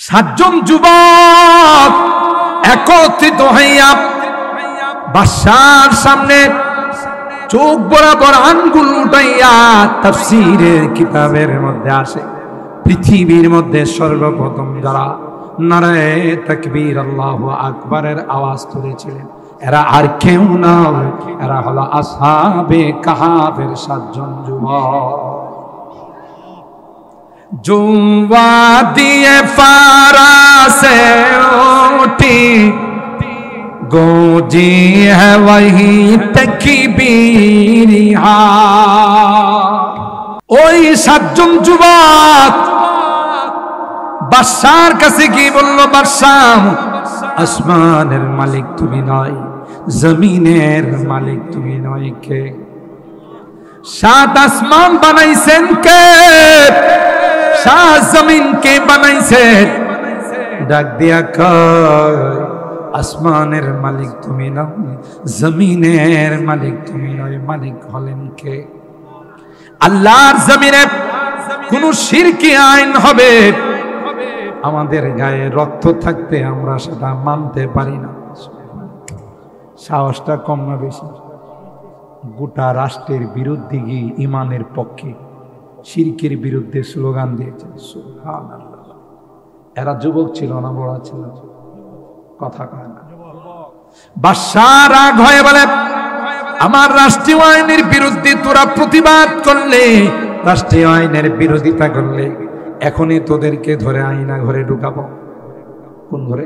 সাতজন যুবক একত্রিত হইয়া বাদশার সামনে চোখ বরাবর আঙ্গুল উঠাইয়া তাফসীরের কিতাবের মধ্যে আসে, পৃথিবীর মধ্যে সর্বপ্রথম যারা নারায়ে তাকবীর আল্লাহু আকবারের আওয়াজ তুলেছিলেন এরা আর কেউ নয়, এরা হলো আসহাবে কাহাফের সাতজন যুবক। जुम्वा दिए फारा से उठी गूंजी है वही तकबीर। ওই সাতজন যুবক বাদশার কাছে কি বলল, বাদশাহ আসমানের মালিক তুমি নয়, জমিনের মালিক তুমি নয়, কে? সাত আসমান বানাইছেন কে? সাত জমিন কে বানাইছে? ডাক দিয়া কয় আসমানের মালিক তুমি নয়, জমিনের মালিক তুমি নয়, মালিক হলেন কে? আল্লাহর জমিনে কোন শিরকি আইন হবে, আমাদের গায়ে রক্ত থাকতে আমরা সেটা মানতে পারি না। সাহসটা কম না বেশি? গোটা রাষ্ট্রের বিরুদ্ধে গিয়ে ইমানের পক্ষে শিরকের বিরুদ্ধে স্লোগান দিয়েছেন। সুবহানাল্লাহ। এরা যুবক ছিল না বড় ছিল? কথা কয় না। বাদশা রাগ হয়ে বলে আমার রাষ্ট্রীয় আইনের বিরুদ্ধে তোরা প্রতিবাদ করলে, রাষ্ট্রীয় আইনের বিরোধিতা করলে এখনই তোদেরকে ধরে আয়না ঘরে ঢুকাবো। কোন ঘরে?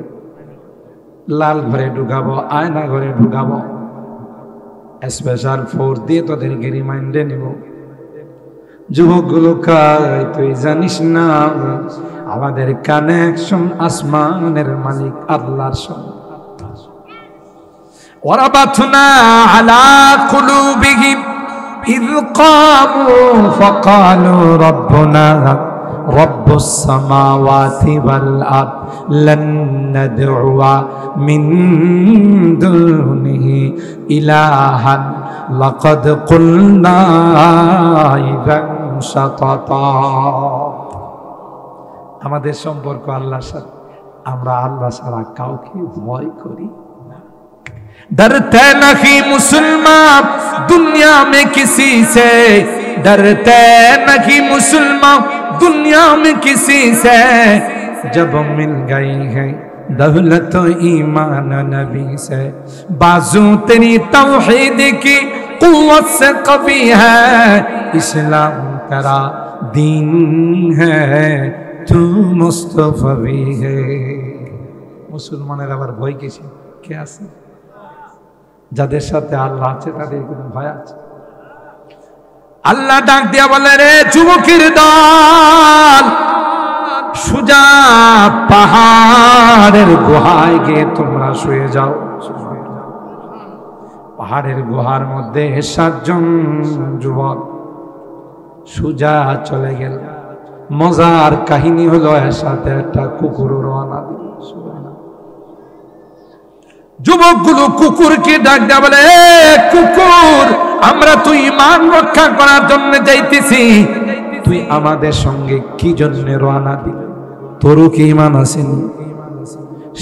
লাল ঘরে ঢুকাবো, আয়না ঘরে ঢুকাবো, স্পেশাল ফোর্স দিয়ে তোদেরকে রিমাইন্ডে নিব। যুবকগুলো কয় তুই জানিস না আমাদের কানেকশন আসমানের মালিক আল্লাহর সঙ্গে। ওয়ারাবাতনা আলা কুলুবিহিম ইয কামু ফাকালু রাব্বুনা রব্বুস সামাওয়াতি ওয়াল আরদ লান নাদউয়া মিন দুনিহি ইলাহান লাকাদ কুলনা ইযান শাতাতা। আমাদের সম্পর্ক আল্লাহর সাথে, আমরা আল্লাহ ছাড়া কাউকে ভয় করি না। डरते नहीं मुसलमान दुनिया में किसी से, डरते नहीं मुसलमान दुनिया में किसी से, जब मिल गई है दौलत ईमान नबी से, बाजू तेरी तौहीद की कुव्वत से कवी है, इस्लाम तेरा दीन है तू मुस्तफवी है। मुसलमाনের আবার ভয় কিসে? কে আছে? যাদের সাথে আল্লাহ আছে তাদের কোনো ভয় আছে? আল্লাহ ডাক দিয়া বলে রে যুবকের দল, সুজা পাহাড়ের গুহায় গিয়ে তোমরা শুয়ে যাও। পাহাড়ের গুহার মধ্যে সাতজন যুবক সুজা চলে গেল। মজার কাহিনী হলো এর সাথে একটা কুকুরও রওনা দিল। যুবকগুলো কুকুরকে ডাক দেয়া বলে কুকুর, আমরা তুই ইমান রক্ষা করার জন্য যাইতেছি, তুই আমাদের সঙ্গে কি জন্য রওনা দিলি? তোরও কি ইমান আসেনি?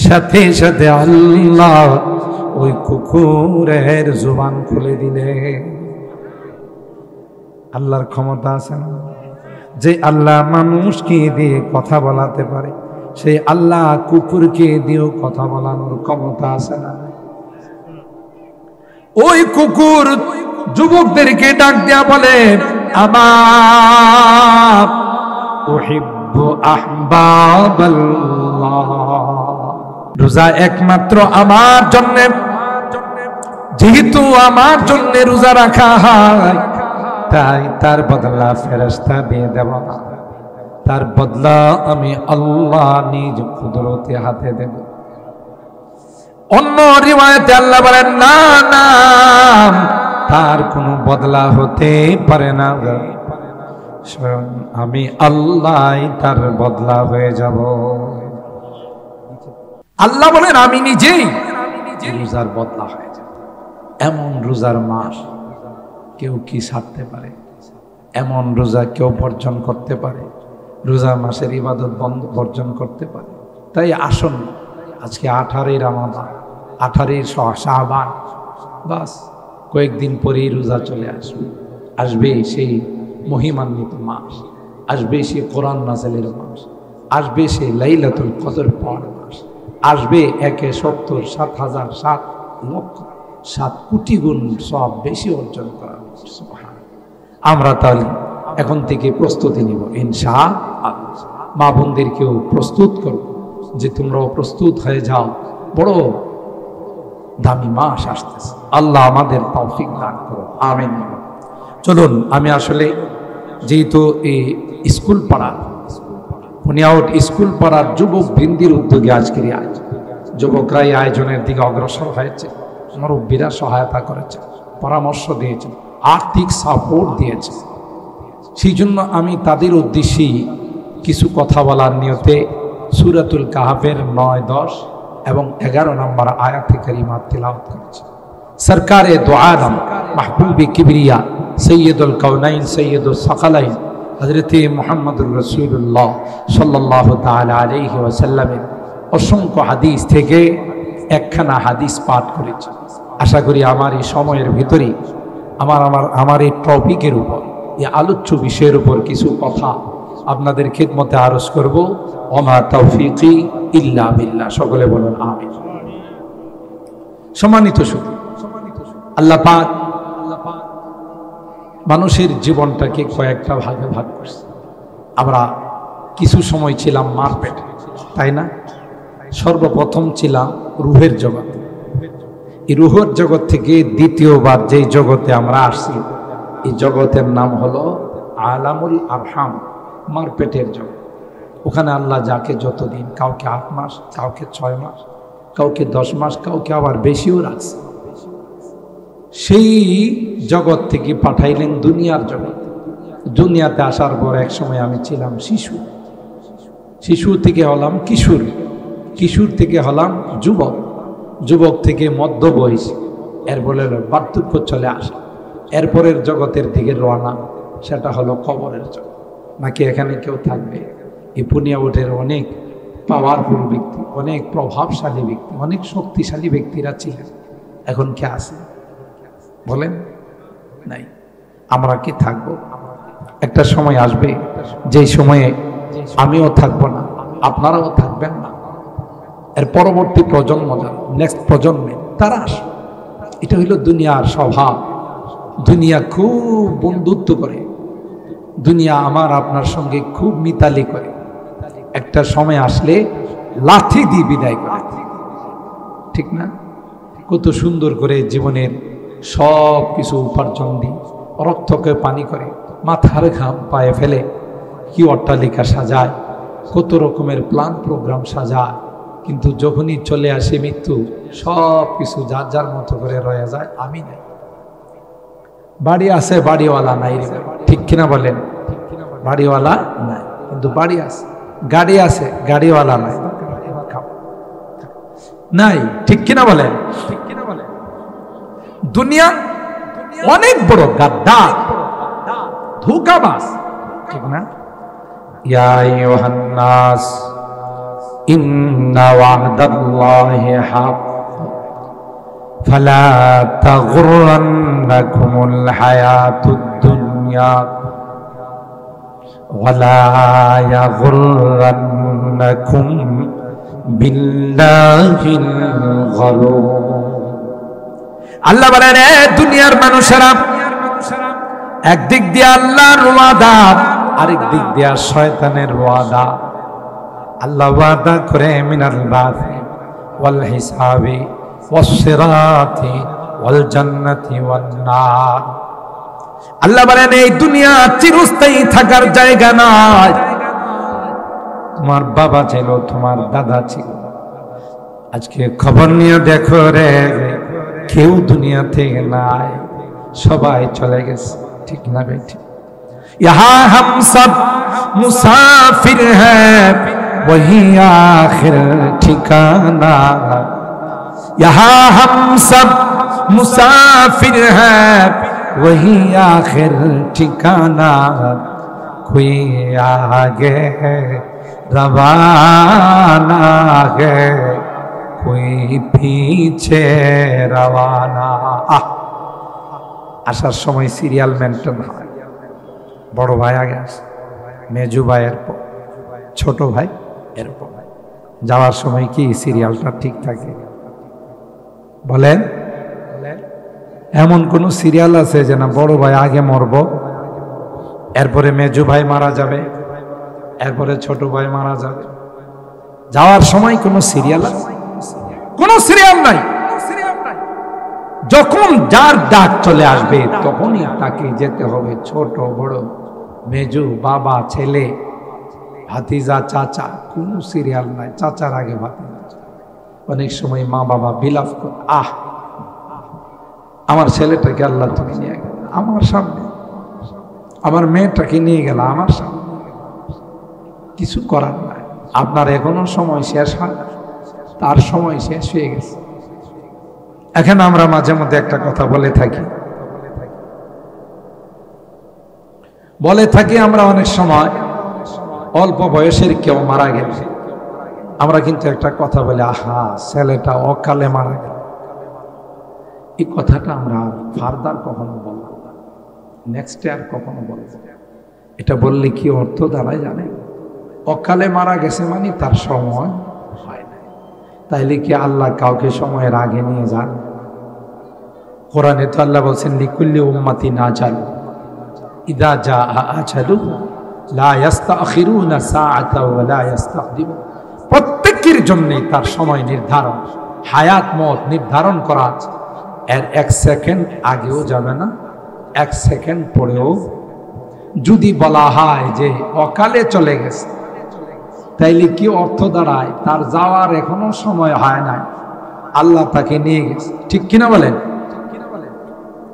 সাথে সাথে আল্লাহ ওই কুকুরের জবান খুলে দিলে। আল্লাহর ক্ষমতা আছে না? যে আল্লাহ মানুষকে দিয়ে কথা বলাতে পারে, সেই আল্লাহ কুকুরকে দিয়েও কথা বলানোর ক্ষমতা আছে না? ওই কুকুর যুবকদেরকে ডাক দেয়া বলে আমার উহিব্বু আহবাবাল্লাহ, রোজা একমাত্র আমার জন্য, যেহেতু আমার জন্য রোজা রাখা হয় তাই তার বদলা ফেরেশতা দিয়ে দেব না, তার বদলা আমি আল্লাহ নিজ কুদরতে হাতে দেব। অন্য রিওয়ায়াতে আল্লাহ বলেন না না, তার কোনো বদলা হতে পারে না, স্বয়ং আমি আল্লাহ তার বদলা হয়ে যাব। আল্লাহ বলেন আমি নিজেই রোজার বদলা হয়ে যাব। এমন রোজার মাস কেউ কি ছাড়তে পারে? এমন রোজা কেউ বর্জন করতে পারে? রোজা মাসের ইবাদত বর্জন করতে পারে? তাই আসুন, আজকে 18 রমাদান, 18 শাবান, বাস কয়েকদিন পরেই রোজা চলে আসবে। আসবে সেই মহিমান্বিত মাস, আসবে সেই কোরআন নাযিলের মাস, আসবে সেই লাইলাতুল কদর পাওয়ার মাস, আসবে 7 কোটি গুণ সব বেশি অর্জন করা। আমরা তাহলে এখন থেকে প্রস্তুতি নিব ইনশাআল্লাহ। মা বোনদেরকেও প্রস্তুত করব যে তোমরাও প্রস্তুত হয়ে যাও, বড় দামি মাস আসতেছে। আল্লাহ আমাদের তৌফিক দান করো, আমিন। চলুন, আমি আসলে যেহেতু এই স্কুল পাড়া বুনিয়াউট স্কুল পাড়ার যুবক বৃন্দির উদ্যোগে আজকের যুবকরা এই আয়োজনের দিকে অগ্রসর হয়েছে, মুরব্বীরা সহায়তা করেছে, পরামর্শ দিয়েছে, আর্থিক সাপোর্ট দিয়েছে। সেই জন্য আমি তাদের উদ্দেশ্যেই কিছু কথা বলার নিয়তে সূরাতুল কাহাফের 9, 10 এবং 11 নম্বর আয়াতে কারিমা তিলাওয়াত করেছি। সরকারে দো আলম মাহবুবে কিবরিয়া সৈয়দুল কাউনাইন সৈয়দুল সাকালাইন হযরত মুহাম্মদুর রাসূলুল্লাহ সাল্লাল্লাহু তাআলা আলাইহি ওয়াসাল্লামের অসংখ্য হাদিস থেকে একখানা হাদিস পাঠ করেছি। আশা করি আমার এই সময়ের ভিতরেই আমার এই টপিকের উপর, এই আলোচ্য বিষয়ের উপর কিছু কথা আপনাদের খিদমতে আরজ করব। ওমা তৌফিকি ইল্লা বিল্লাহ। সকলে বলুন আমিন। সম্মানিত সুধী, আল্লাহ পাক মানুষের জীবনটাকে কয়েকটা ভাগে ভাগ করছে। আমরা কিছু সময় ছিলাম মার পেটে, তাই না? সর্বপ্রথম ছিলাম রুহের জগতে। এই রুহের জগৎ থেকে দ্বিতীয়বার যেই জগতে আমরা আসছি, এই জগতের নাম হলো আলামুল আরহাম, মার পেটের জগৎ। ওখানে আল্লাহ যাকে যতদিন, কাউকে 8 মাস, কাউকে 6 মাস, কাউকে 10 মাস, কাউকে আবার বেশিও রাখছে, সেই জগৎ থেকে পাঠাইলেন দুনিয়ার জগৎ। দুনিয়াতে আসার পর এক সময় আমি ছিলাম শিশু, শিশু থেকে হলাম কিশোর, কিশোর থেকে হলাম যুবক, যুবক থেকে মধ্য বয়স, এর বলে বার্ধক্য চলে আসা। এরপরের জগতের দিকে রওনা, সেটা হলো কবরের জগৎ। নাকি এখানে কেউ থাকবে? এই বুনিয়াউটের অনেক পাওয়ারফুল ব্যক্তি, অনেক প্রভাবশালী ব্যক্তি, অনেক শক্তিশালী ব্যক্তিরা ছিলেন, এখন কে আছে বলেন? নাই। আমরা কি থাকবো? একটা সময় আসবে যেই সময়ে আমিও থাকবো না, আপনারাও থাকবেন না। এর পরবর্তী প্রজন্ম, নেক্সট প্রজন্মে তারা আসবে। এটা হইল দুনিয়ার স্বভাব। দুনিয়া খুব বন্ধুত্ব করে, দুনিয়া আমার আপনার সঙ্গে খুব মিতালি করে। একটা সময় আসলে লাথি দিয়ে বিদায় করে, ঠিক না? কত সুন্দর করে জীবনের সব কিছু উপার্জন দিয়ে, রক্তকে পানি করে, মাথার ঘাম পায়ে ফেলে, কি অট্টালিকা সাজায়, কত রকমের প্ল্যান প্রোগ্রাম সাজায়, কিন্তু যখনই চলে আসে মৃত্যু, সব কিছু যার যার মতো করে রয়ে যায়। আমি নাই। বাড়ি আছে, বাড়িওয়ালা নাই, ঠিক কিনা বলেন? বাড়িওয়ালা নাই, কিন্তু বাড়ি আছে। গাড়ি আছে, গাড়িওয়ালা নাই, নাই, ঠিক কিনা বলেন? দুনিয়া অনেক বড় গাদ্দার, ধোঁকাবাজ, ঠিক না? ইয়া আইয়ুহান নাস ইন্না ওয়া'দাল্লাহি হাক ফালা তাগুররান্নাকুমুল হায়াতুদ দুনিয়া ওয়ালা ইয়াগুররান্নাকুম বিল্লাহিল গরুর। আল্লাহ বলেন, রে দুনিয়ার মানুষেরা, একদিক দিয়ে আল্লাহর ওয়াদা, আরেক দিক দিয়ে শয়তানের ওয়াদা। আল্লাহ ওয়াদা করে মিনাল বাসি ওয়াল হিসাবি ওয়াস সিরাতি ওয়াল জান্নাতি ওয়ান নার। আল্লাহ বলেন, এই দুনিয়া চিরস্থায়ী থাকার জায়গা নয়। তোমার বাবা ছিল, তোমার দাদা ছিল, আজকে খবর নিয়ে দেখো রে, কেউ দুনিয়া থেকে নাই, সবাই চলে গেছে, ঠিক না বেটি? ইহা হাম সব মুসাফির হ্যায় वही आखिर ठिकाना, यहाँ हम सब मुसाफिर हैं वही आखिर ठिकाना। कोई आगे है रवाना है कोई पीछे रवाना। আসার সময় সিরিয়াল মেনটেন হয়, বড় ভাই আগে আসে, মেজু ভাই এরপর, ছোট ভাই এরপর। যাওয়ার সময় কি সিরিয়ালটা ঠিক থাকে? বলেন, এমন কোন সিরিয়াল আছে যে না বড় ভাই আগে মরব, এরপরে মেজু ভাই মারা যাবে, এরপরে ছোট ভাই মারা যাবে? যাওয়ার সময় কোন সিরিয়াল আছে? কোন সিরিয়াল নাই। যখন যার ডাক চলে আসবে তখনই তাকে যেতে হবে। ছোট বড়, মেজু, বাবা, ছেলে, ভাতিজা, চাচা, কোন সিরিয়াল নাই। চাচার আগে ভাতিজা। অনেক সময় মা বাবা বিলাপ করে, আমার ছেলেটাকে আল্লাহ তুমি নিয়ে গেল আমার সামনে, আমার মেয়েটাকে নিয়ে গেল আমার সামনে। কিছু করার নাই, আপনার এখনো সময় শেষ হয় না, তার সময় শেষ হয়ে গেছে। এখন আমরা মাঝে মধ্যে একটা কথা বলে থাকি আমরা অনেক সময় অল্প বয়সের কেউ মারা গেলে আমরা কিন্তু একটা কথা বলি, আহা ছেলেটা অকালে মারা গেল। এই কথাটা আমরা ফার্দার কখনো বলবো না, নেক্সট আর কখনো বলবো। এটা বললে কি অর্থ দাঁড়ায় জানে? অকালে মারা গেছে মানে তার সময় হয় না। তাইলে কি আল্লাহ কাউকে সময়ের আগে নিয়ে যান? কোরআনে তো আল্লাহ বলছেন লিকুল্লি উম্মাতিন আজাল ইদা জা আজালু লা ইস্তাখিরুনা সাআতা ওয়া লা ইস্তাকদিমুন। প্রত্যেকের জন্য তার সময় নির্ধারণ, হায়াত মত নির্ধারণ করা আছে। এর এক সেকেন্ড আগেও যাবে না, এক সেকেন্ড পরেও। যদি বলা হয় যে অকালে চলে গেছে, তাইলে কি অর্থ দাঁড়ায়? তার যাওয়ার এখনো সময় হয় নাই, আল্লাহ তাকে নিয়ে গেছে। ঠিক কিনা বলেন?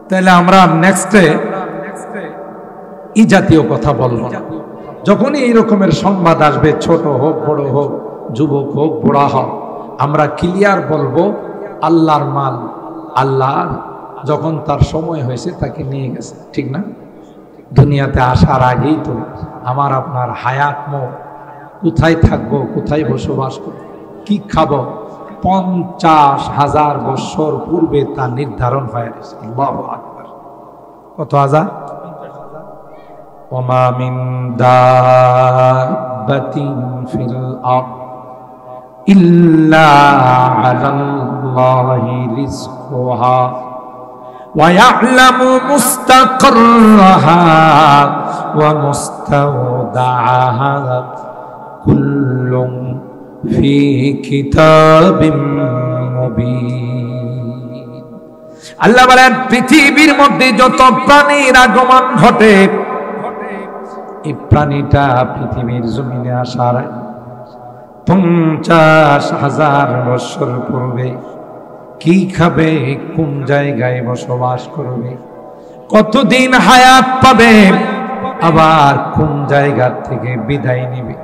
তাহলে আমরা নেক্সটে এই জাতীয় কথা বলবো না। যখনই এই রকমের সংবাদ আসবে, ছোট হোক বড় হোক, যুবক হোক বুড়া হোক, আমরা ক্লিয়ার বলবো আল্লাহর মাল, আল্লাহ যখন তার সময় হয়েছে তাকে নিয়ে গেছে। ঠিক না? দুনিয়াতে আসার আগেই তো আমার আপনার হায়াত মত, কোথায় থাকবো, কোথায় বসবাস করব, কি খাবো, 50,000 বছর পূর্বে তা নির্ধারণ হয়ে গেছে। আল্লাহু আকবার। কত হাজার? ওমা মিন দাব্বাতিন ফিল আরদ ইল্লা আলাল্লাহি রিজকুহা ওয়া ইয়ালামু মুস্তাকররাহা ওয়া মুস্তাওদাআহা কুল্লুন ফি কিতাবিম মুবিন। আল্লাহ বলেন পৃথিবীর মধ্যে যত প্রাণীর আগমন ঘটে, এই প্রাণীটা পৃথিবীর জমিনে আসার 50,000 বছর পূর্বে কি খাবে, কোন জায়গায় বসবাস করবে, কতদিন হায়াত পাবে, আবার কোন জায়গা থেকে বিদায় নেবে,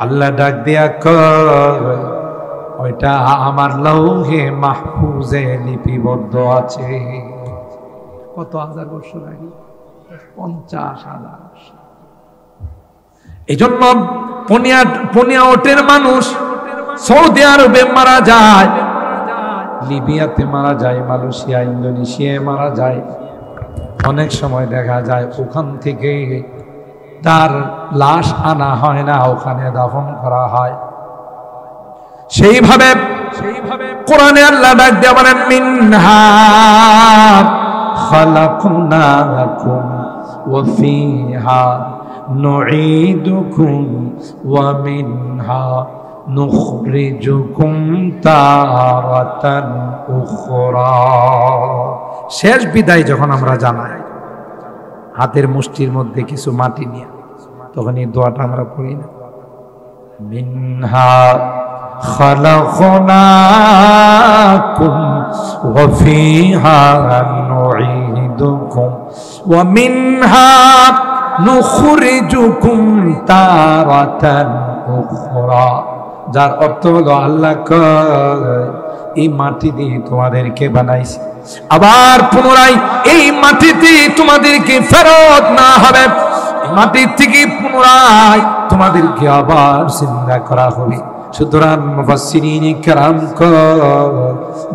আল্লাহ ডাক দিয়া কয় ওইটা আমার লৌহে মাহফুজে লিপিবদ্ধ আছে। কত হাজার বছর আগে? 50,000। এই জন্য পনিয়া ওটের মানুষ সৌদি আরবে মারা যায়, লিবিয়াতে মারা যায়, মালয়েশিয়া, ইন্দোনেশিয়ায় মারা যায়। অনেক সময় দেখা যায় ওখান থেকে তার লাশ আনা হয় না, ওখানে দাফন করা হয়। সেইভাবে কোরআনে আল্লাহ ডাক দিয়ে বলেন মিনহা খালাকনাকুম ওয়া ফিহা নুঈদুকুম ওয়া মিনহা নুখরিজুকুম তারাতান উখরা। শেষ বিদায় যখন আমরা জানাই, হাতের মুষ্টির মধ্যে কিছু মাটি নিয়ে, তখন এই দোয়াটা আমরা পড়ি না? মিনহা খালাকনাকুম ওয়া ফিহা নুঈদুকুম ওয়া মিনহা নুখরিজুকুম তারাতান উখরা। যার অর্থ হলো আল্লাহ কয় এই মাটি দিয়ে তোমাদেরকে বানাইছি, আবার পুনরায় এই মাটিতে তোমাদেরকে ফেরত না হবে। মাটির থেকে পুনরায় তোমাদেরকে আবার জিন্দা করা হবে। সুতরাং মুফাসসিরিন কেরাম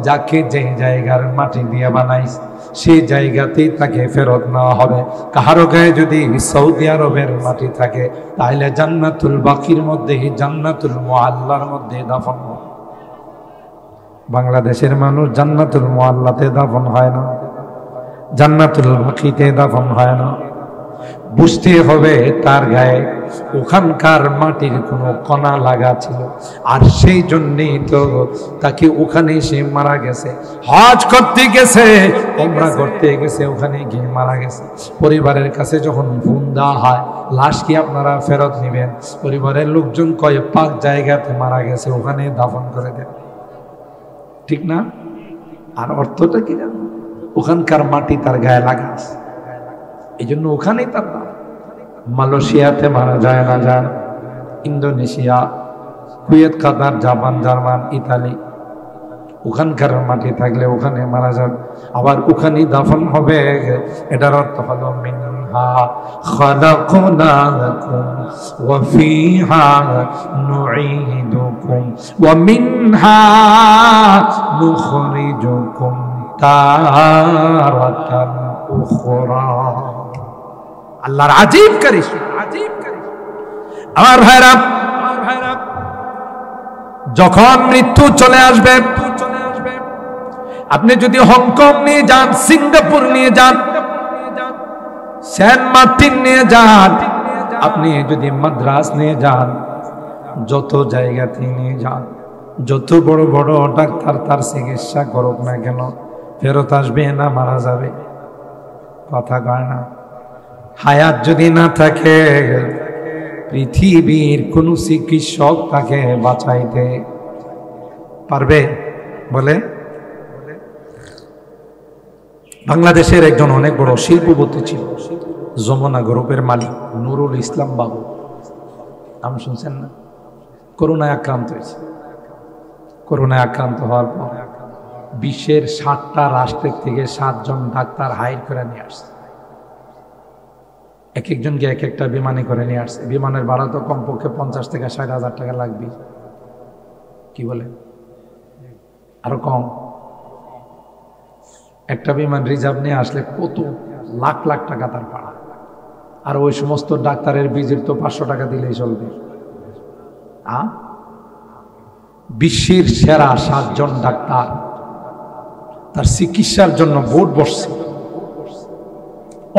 যাকে যে জায়গার মাটি দিয়ে বানাইস সেই জায়গাতেই তাকে ফেরত নেওয়া হবে। কাহারো গায়ে যদি সৌদি আরবের মাটি থাকে তাহলে জান্নাতুল বাকির মধ্যে, জান্নাতুল মুআল্লার মধ্যে দাফন হবে। বাংলাদেশের মানুষ জান্নাতুল মুআল্লাতে দাফন হয় না, জান্নাতুল বাকিতে দাফন হয় না। বুঝতে হবে তার গায়ে ওখানকার মাটির কোনো কণা লাগা ছিল, আর সেই জন্যই তো তাকে ওখানে সে মারা গেছে। হজ করতে গেছে, উমরা করতে গেছে, ওখানে গিয়ে মারা গেছে। পরিবারের কাছে যখন ফোন দেওয়া হয় লাশ কি আপনারা ফেরত নেবেন, পরিবারের লোকজন কয় পাক জায়গাতে মারা গেছে, ওখানে দাফন করে দেন। ঠিক না? আর অর্থটা কি জানো? ওখানকার মাটি তার গায়ে লাগা আছে, এই জন্য ওখানেই তার দাম। মালয়েশিয়াতে মারা যায় না যান, ইন্দোনেশিয়া, কুয়েত, কাতার, জাপান, জার্মান, ইতালি, ওখানকার মাটি থাকলে ওখানে মারা যাবে, আবার ওখানেই দাফন হবে। এটার অর্থ হলো মিনহা খালাকনাকুম ওয়া ফিহা নুঈদুকুম ওয়া মিনহা নুখরিজুকুম তারাতান উখরা। আল্লাহর আজীব কারিশমা, আজীব কারিশমা। আমার ভাইরা, যখন মৃত্যু চলে আসবে, আপনি যদি হংকং নিয়ে যান, সিঙ্গাপুর নিয়ে যান, সেন্ট মার্টিন নিয়ে যান, আপনি যদি মাদ্রাস নিয়ে যান, যত জায়গাতে নিয়ে যান, যত বড় বড় ডাক্তার তার চিকিৎসা করুক না কেন, ফেরত আসবে না, মারা যাবে। কথা কয় না? হায়াত যদি না থাকে, পৃথিবীর কোন চিকিৎসক তাকে বাঁচাইতে পারবে? বলে বাংলাদেশের একজন অনেক বড় শিল্পপতি ছিল, যমুনা গ্রুপের মালিক নুরুল ইসলাম বাবু, নাম শুনছেন না? করোনায় আক্রান্ত হয়েছে। করোনায় আক্রান্ত হওয়ার পর বিশ্বের 60টা রাষ্ট্রের থেকে 7 জন ডাক্তার হায়ার করে নিয়ে আসছে। এক একজনকে এক একটা বিমানে করে নিয়ে আসছে। বিমানের ভাড়া তো কমপক্ষে 50 থেকে 60 হাজার টাকা লাগবে। কি বলে? আরো কম। একটা বিমান রিজার্ভ নিয়ে আসলে কত লাখ লাখ টাকা তার ভাড়া। আর ওই সমস্ত ডাক্তারের ভিজিট তো 500 টাকা দিলেই চলবে। বিশ্বের সেরা 7 জন ডাক্তার তার চিকিৎসার জন্য বোর্ড বসছে,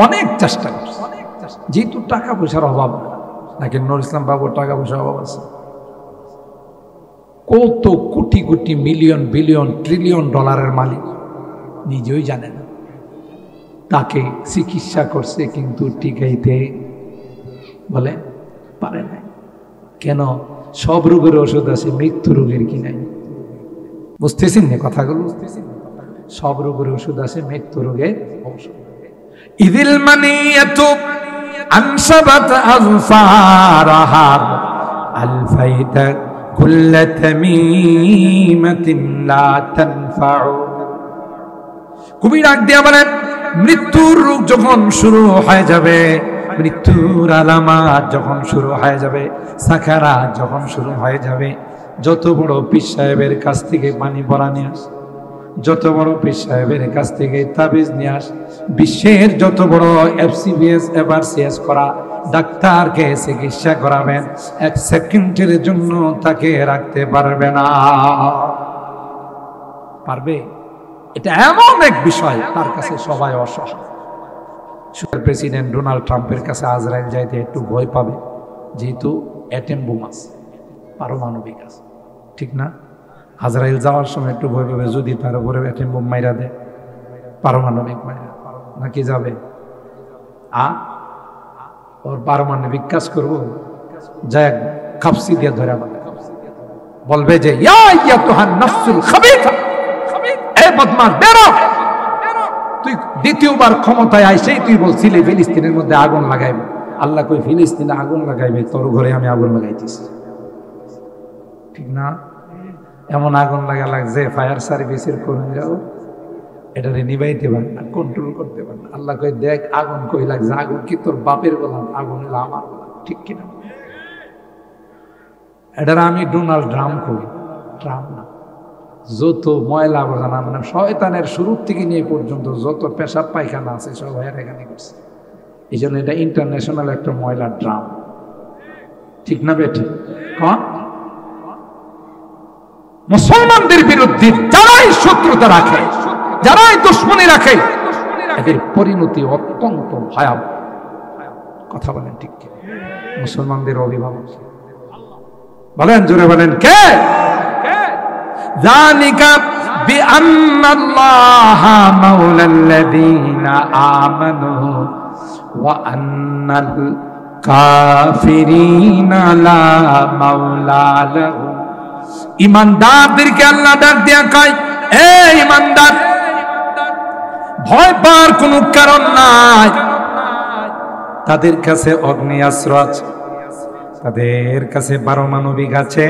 অনেক চেষ্টা করছে। যেহেতু টাকা পয়সার অভাব নাকি নুরুল ইসলাম বাবুর টাকা পয়সার অভাব আছে, কত crore crore million billion trillion ডলারের মালিক নিজেই জানে না। তাকে চিকিৎসা করছে কিন্তু টিকাইতে বলে পারে না। কেন? সব রোগের ওষুধ আছে, মৃত্যু রোগের কি নাই? বুঝতেছেন না কথাগুলো? সব রোগের ওষুধ আছে, মৃত্যু রোগের ঔষধ। ইদিল মানিয়াতু আনসাবাত আযফারাহা আলফাইতা কুল্লা তামিমাতিন লা তানফাউ। কবি ডাক দিয়া বলেন, মৃত্যুর রোগ যখন শুরু হয়ে যাবে, মৃত্যুর আলামত যখন শুরু হয়ে যাবে, সাকারাত যখন শুরু হয়ে যাবে, যত বড় পীর সাহেবের কাছ থেকে পানি পড়া নিয়ে আস, যত বড় পীর সাহেবের কাছ থেকে তাবিজ নিয়ে আস, বিশ্বের যত বড় FCBS FRCS করা ডাক্তারকে চিকিৎসা করাবেন, 1 সেকেন্ডের জন্য তাকে রাখতে পারবে না। পারবে? এটা এমন এক বিষয়, তার কাছে সবাই অসহায়। প্রেসিডেন্ট ডোনাল্ড ট্রাম্পের কাছে আজরাইল যাইতে একটু ভয় পাবে, যেহেতু অ্যাটম বোম আছে, পারমাণবিক আছে। ঠিক না? আজরাইল যাওয়ার সময় একটু ভয় পাবে, যদি তার উপরে অ্যাটম বোম মাইরা দেয়, পারমাণবিক মাইরা, নাকি যাবে? ওর পারমাণবিক কাজ করবো, যাই খাপসি দিয়ে ধরে বলবে যে ইয়া আইয়াতুহান নাফসুল খাবিথা, এ বদমাশ বেরো। তুই দ্বিতীয়বার ক্ষমতায় আইসেই তুই বলছিলি ফিলিস্তিনের মধ্যে আগুন লাগাইবে। আল্লাহ কই ফিলিস্তিনে আগুন লাগাইবে, তোর ঘরে আমি আগুন লাগাইতেছি। ঠিক না? এমন আগুন লাগা লাগছে ফায়ার সার্ভিসের কর্মীরাও এটারে নিবাইতে পারে না, কন্ট্রোল করতে পারে না। আল্লাহ কই দেখ আগুন কই লাগছে, আগুন কি তোর বাপের গোলাম, আগুন হলো আমার গোলাম, ঠিক কিনা? এটার আমি ডোনাল্ড ড্রাম করি, ড্রাম না, যত ময়লা আবর্জনা মানে শয়তানের শুরুর থেকে নিয়ে পর্যন্ত যত পেশাব পায়খানা আছে সব এখানে করছে। এই জন্য এটা ইন্টারন্যাশনাল একটা ময়লার ড্রাম, ঠিক না বেঠে? কন মুসলমানদের বিরুদ্ধে যারাই শত্রুতা রাখে, যারাই দুশ্মনী রাখে, এদের পরিণতি অত্যন্ত ভয়াবহ। কথা বলেন ঠিক কি? মুসলমানদের অভিভাবক বলেন, জোরে বলেন কে? যালিকা বিআন্নাল্লাহা মাওলাল্লাযীনা আমানু ওয়া আন্নাল কাফিরিনা লা মাওলা লাহুম। ঈমানদারদেরকে আল্লাহ ডাক দিয়া কয়, এ ঈমানদার, ভয় পাওয়ার কোনো কারণ নাই। তাদের কাছে অগ্নিয়াস্ত্র আছে, তাদের কাছে পারমাণবিক আছে,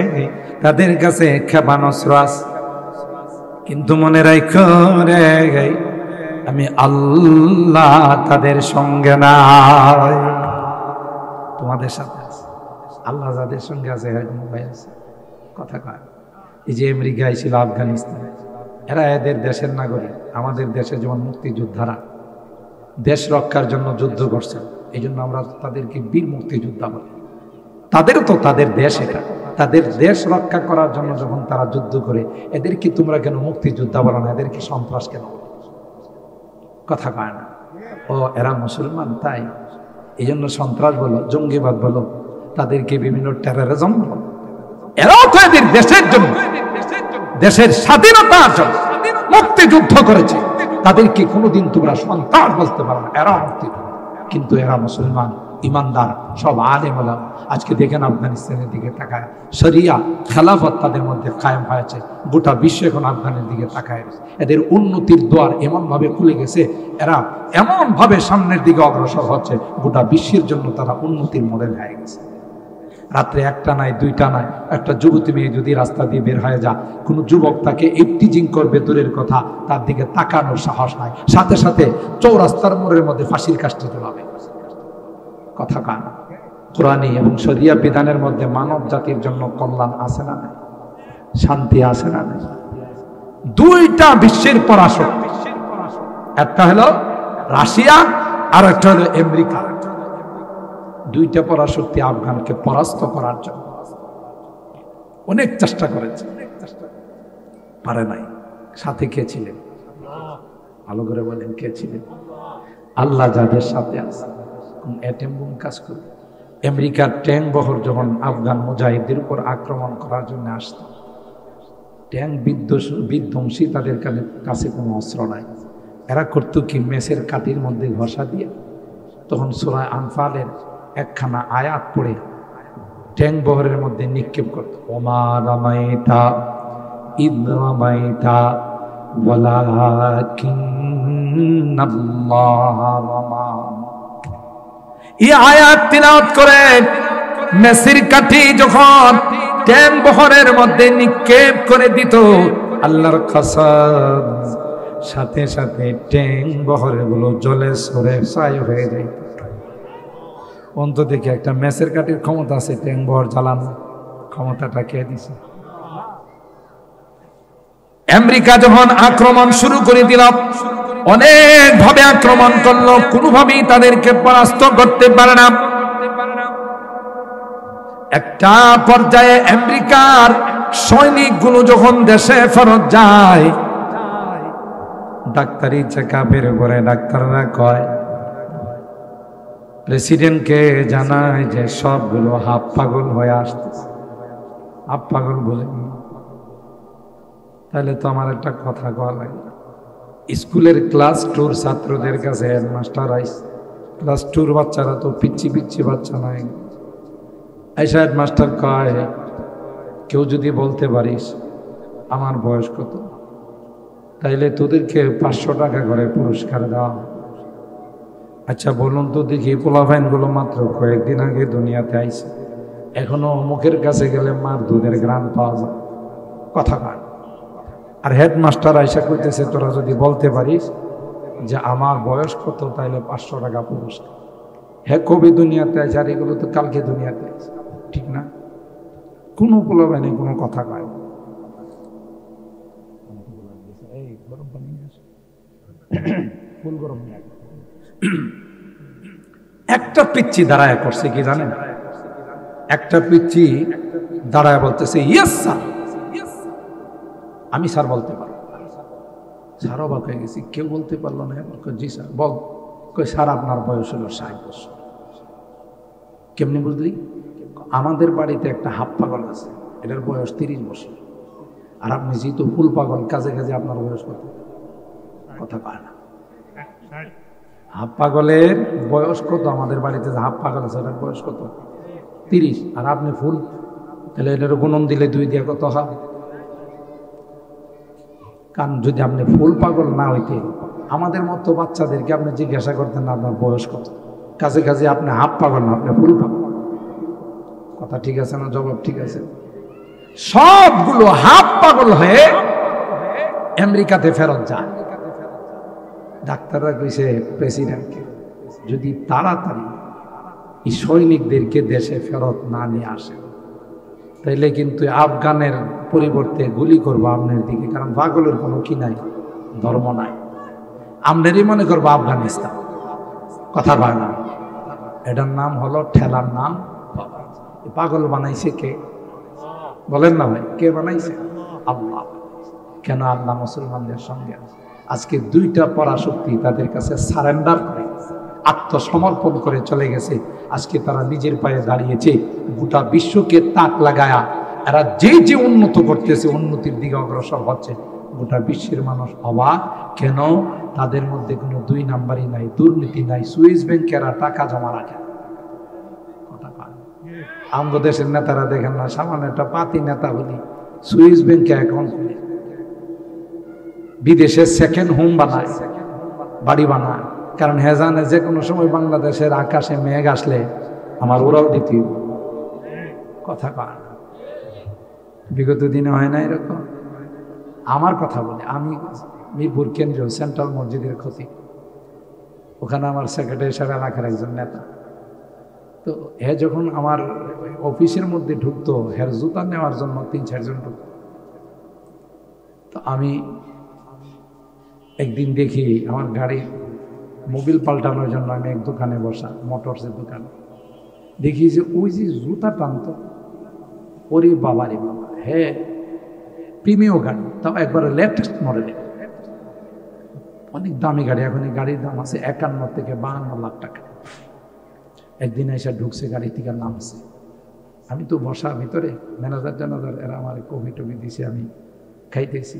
তাদের কাছে ক্ষেপণাস্ত্র আছে, কিন্তু মনে রাখো রে, আমি আল্লাহ তাদের সঙ্গে নাই। তোমাদের সাথে আছে আল্লাহ, যাদের সঙ্গে আছে এরকম ভাই আছে। কথা কয়, এই যে আমেরিকা ছিল আফগানিস্তানে, এরা এদের দেশের নাগরিক। আমাদের দেশে যেমন মুক্তিযোদ্ধারা দেশ রক্ষার জন্য যুদ্ধ করছেন, এই জন্য আমরা তাদেরকে বীর মুক্তিযোদ্ধা বলি। তাদেরও তো তাদের দেশ, এটা তাদের দেশ রক্ষা করার জন্য যখন তারা যুদ্ধ করে, এদের কি তোমরা কেন মুক্তিযোদ্ধা বলো না? এদের কি সন্ত্রাস কেন বলো? কথা কয় না। ও এরা মুসলমান তাই এই জন্য সন্ত্রাস বলো, জঙ্গিবাদ বলো, তাদেরকে বিভিন্ন টেররিজম বলো। এরাও তো এদের দেশের জন্য, দেশের স্বাধীনতার জন্য মুক্তিযুদ্ধ করেছে। তাদেরকে কোনোদিন তোমরা সন্ত্রাস বলতে পারো না, এরাও মুক্তিযুদ্ধ। কিন্তু এরা মুসলমান, ইমানদার, সব আলেম ওলামা। আজকে দেখেন আফগানিস্তানের দিকে তাকায়, শরিয়া খেলাফত তাদের মধ্যে কায়েম হয়েছে। গোটা বিশ্ব এখন আফগানের দিকে তাকায়। এদের উন্নতির দ্বার এমনভাবে খুলে গেছে, এরা এমনভাবে সামনের দিকে অগ্রসর হচ্ছে, গোটা বিশ্বের জন্য তারা উন্নতির মডেল হয়ে গেছে। রাত্রে একটা নাই, দুইটা নাই, একটা যুবতী মেয়ে যদি রাস্তা দিয়ে বের হয়ে যা, কোনো যুবক তাকে ইফটিজিং করবে দূরের কথা, তার দিকে তাকানোর সাহস নাই, সাথে সাথে চৌরাস্তার মোড়ের মধ্যে ফাঁসির কাষ্ঠে ঝোলাবে। কথা কান। কোরআনী এবং শরিয়া বিধানের মধ্যে মানব জাতির জন্য কল্যাণ আছে না নাই? শান্তি আছে না নাই? দুইটা বিশ্বের পরাশক্তি, একটা হলো রাশিয়া আর একটা হলো আমেরিকা। দুইটা পরাশক্তি আফগানকে পরাস্ত করার জন্য অনেক চেষ্টা করেছে, পারে নাই। সাথে কে ছিলেন? ভালো করে বলেন, কে ছিলেন? আল্লাহ যাদের সাথে আছে। অ্যাটম বোম কাজ করে আমেরিকার ট্যাঙ্ক বহর যখন আফগান মুজাহিদদের উপর আক্রমণ করার জন্য আসত, ট্যাঙ্ক বিধ্বংসী, তাদের কাছে কোনো অস্ত্র নাই। এরা করতো কি, মেসের কাঠির মধ্যে ঘষা দিয়ে তখন সূরা আনফালের একখানা আয়াত পড়ে ট্যাঙ্ক বহরের মধ্যে নিক্ষেপ করত। ওমা রামাইতা ইদ রামাইতা ওয়ালাকিন্নাল্লাহ রামা। এই আয়াত তিলাওয়াত করে মেসির কাঠি যখন ট্যাঙ্ক বহরের মধ্যে নিক্ষেপ করে দিত, আল্লাহর কসম, সাথে সাথে ট্যাঙ্ক বহরের গুলো জলে সরে ছাই হয়ে যায়। অন্ত দেখে একটা মেসের কাঠির ক্ষমতা আছে, ট্যাঙ্ক বহর জ্বালানো ক্ষমতাটা কে দিছে? আমেরিকা যখন আক্রমণ শুরু করে দিল, অনেক ভাবে আক্রমণ করলো, কোনোভাবেই তাদেরকে পরাস্ত করতে পারে না। একটা পর্যায়ে আমেরিকার সৈনিকগুলো যখন দেশে ফেরত যায়, ডাক্তারি চেকআপের করে ডাক্তাররা কয়, প্রেসিডেন্টকে জানায় যে সবগুলো হাফ পাগল হয়ে আসতেছে। হাফ পাগল বলে, তাহলে তো আমার একটা কথা কওয়া লাগে। স্কুলের ক্লাস টুর ছাত্রদের কাছে হেডমাস্টার আইস, ক্লাস টুর বাচ্চারা তো পিচ্ছি পিচ্ছি বাচ্চা নয়। আইসা হেডমাস্টার কয়, কেউ যদি বলতে পারিস আমার বয়স কত, তাইলে তোদেরকে 500 টাকা করে পুরস্কার দেওয়া। আচ্ছা বলুন তো দেখি, পোলাভাইনগুলো মাত্র কয়েকদিন আগে দুনিয়াতে আইছে, এখনো মুখের কাছে গেলে মার দুধের গ্রান পাওয়া যায়। কথা কয়। আর হেডমাস্টার আইসা কইতেছে তোরা যদি বলতে পারিস যে আমার বয়স কত তাইলে 500 টাকা পুরস্কার। হ্যাঁ কবি দুনিয়াতে আছে আর এগুলো তো কালকে দুনিয়াতে আছে, ঠিক না? কোনো প্রলোভনে কোনো কথা কয় না। একটা পিচ্চি দাঁড়ায় করছে কি জানেন? একটা পিচ্চি দাঁড়ায় বলতেছে ইয়েস স্যার, আমি স্যার বলতে পারবো। স্যার অবাক হয়ে গেছি, কেউ বলতে পারলো না। জি স্যার বল। কই স্যার আপনার বয়স হলো 60 বছর। কেমনি বুঝলি? আমাদের বাড়িতে একটা হাফ পাগল আছে, এটার বয়স 30 বছর। আর আপনি যেহেতু ফুল পাগল, কাজে কাজে আপনার বয়স কত? কথা কয় না। হাফ পাগলের বয়স কত? আমাদের বাড়িতে যে হাফ পাগল আছে এটার বয়স কত? 30। আর আপনি ফুল, তাহলে এটার গুণন দিলে 2 দিয়ে কত হয়? কারণ যদি আপনি ফুল পাগল না হইতে আমাদের মতো বাচ্চাদেরকে আপনি জিজ্ঞাসা করতেন না আপনার বয়স কত, কাছে কাছে আপনি হাফ পাগল না, আপনি ফুল পাগল। কথা ঠিক আছে না? জবাব ঠিক আছে? সবগুলো হাফ পাগল হয়ে আমেরিকাতে ফেরত যায়। ডাক্তাররা কইছে প্রেসিডেন্টকে যদি তাড়াতাড়ি এই সৈনিকদেরকে দেশে ফেরত না নিয়ে আসে তাইলে কিন্তু আফগানের পরিবর্তে গুলি করবো আপনার দিকে, কারণ পাগলের কোনো কি নাই, ধর্ম নাই। আমনেরই মনে করবো আফগানিস্তান। কথা বলে না? এটার নাম হলো ঠেলার নাম। পাগল বানাইছে কে? বলেন না ভাই, কে বানাইছে? আল্লাহ। কেন? আল্লাহ মুসলমানদের সঙ্গে আজকে 2টা পরাশক্তি তাদের কাছে সারেন্ডার করে আত্মসমর্পণ করে চলে গেছে। আজকে তারা নিজের পায়ে দাঁড়িয়েছে, গোটা বিশ্বকে তাক লাগায়া এরা যে যে উন্নত করতেছে, উন্নতির দিকে অগ্রসর হচ্ছে। গোটা বিশ্বের মানুষ অবাক। কেন? তাদের মধ্যে কোনো 2 নাম্বারই নাই, দুর্নীতি নাই। সুইস ব্যাংকে এরা টাকা জমা রাখে। আমাদের দেশের নেতারা দেখেন না, সামান্য একটা পাতি নেতা বলি সুইস ব্যাংকে অ্যাকাউন্ট খুলে বিদেশে সেকেন্ড হোম বানায়, বাড়ি বানায়। কারণ হে জানে যে কোনো সময় বাংলাদেশের আকাশে মেঘ আসলে আমার ওরাও দ্বিতীয়। কথা কয় না? বিগত দিনে হয় না এরকম? আমার কথা বলে, আমি মিরপুর কেন্দ্রীয় সেন্ট্রাল মসজিদের খতিব, ওখানে আমার সেক্রেটারি সাহেব এলাকার একজন নেতা। তো হে যখন আমার অফিসের মধ্যে ঢুকতো, হের জুতা নেওয়ার জন্য 3-4 জন ঢুকতো। তো আমি একদিন দেখি আমার গাড়ি মোবিল পাল্টানোর জন্য আমি এক দোকানে বসা, মোটরসের দোকানে, দেখি যে ওই যে জুতা টানতো, ওরে বাবা রে বাবা, হ্যাঁ প্রিমিয়াম গাড়ি, তাও একবারে লেটেস্ট মডেলের, অনেক দামি গাড়ি। এখন এই গাড়ির দাম আছে 51 থেকে 52 লাখ টাকা। একদিন এসে ঢুকছে, গাড়ি থেকে নামছে। আমি তো বসা ভিতরে, ম্যানেজার জানাজার এরা আমার কফি টফি দিছে, আমি খাইতেছি।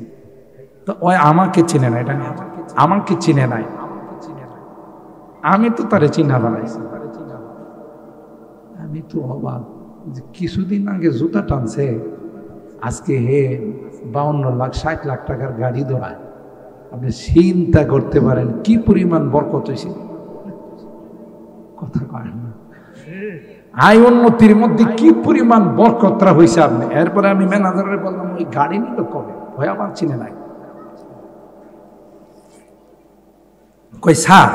তো ওই আমাকে চিনে না, এটা আমাকে চিনে নাই, আমি তো তারে চিনা বানাইছি। আমি তো অবাক যে কিছুদিন আগে জুতা টানছে, আজকে হে 52 লাখ 60 লাখ টাকার গাড়ি দৌড়ায়। আপনি চিন্তা করতে পারেন কি পরিমাণ বরকত হয়েছে। কথা কয় না? আয় উন্নতির মধ্যে কি পরিমাণ বরকতরা হয়েছে আপনি। এরপরে আমি ম্যানেজারে বললাম ওই গাড়ি নিল কবে? ভয় আমার চিনে নাই। কই স্যার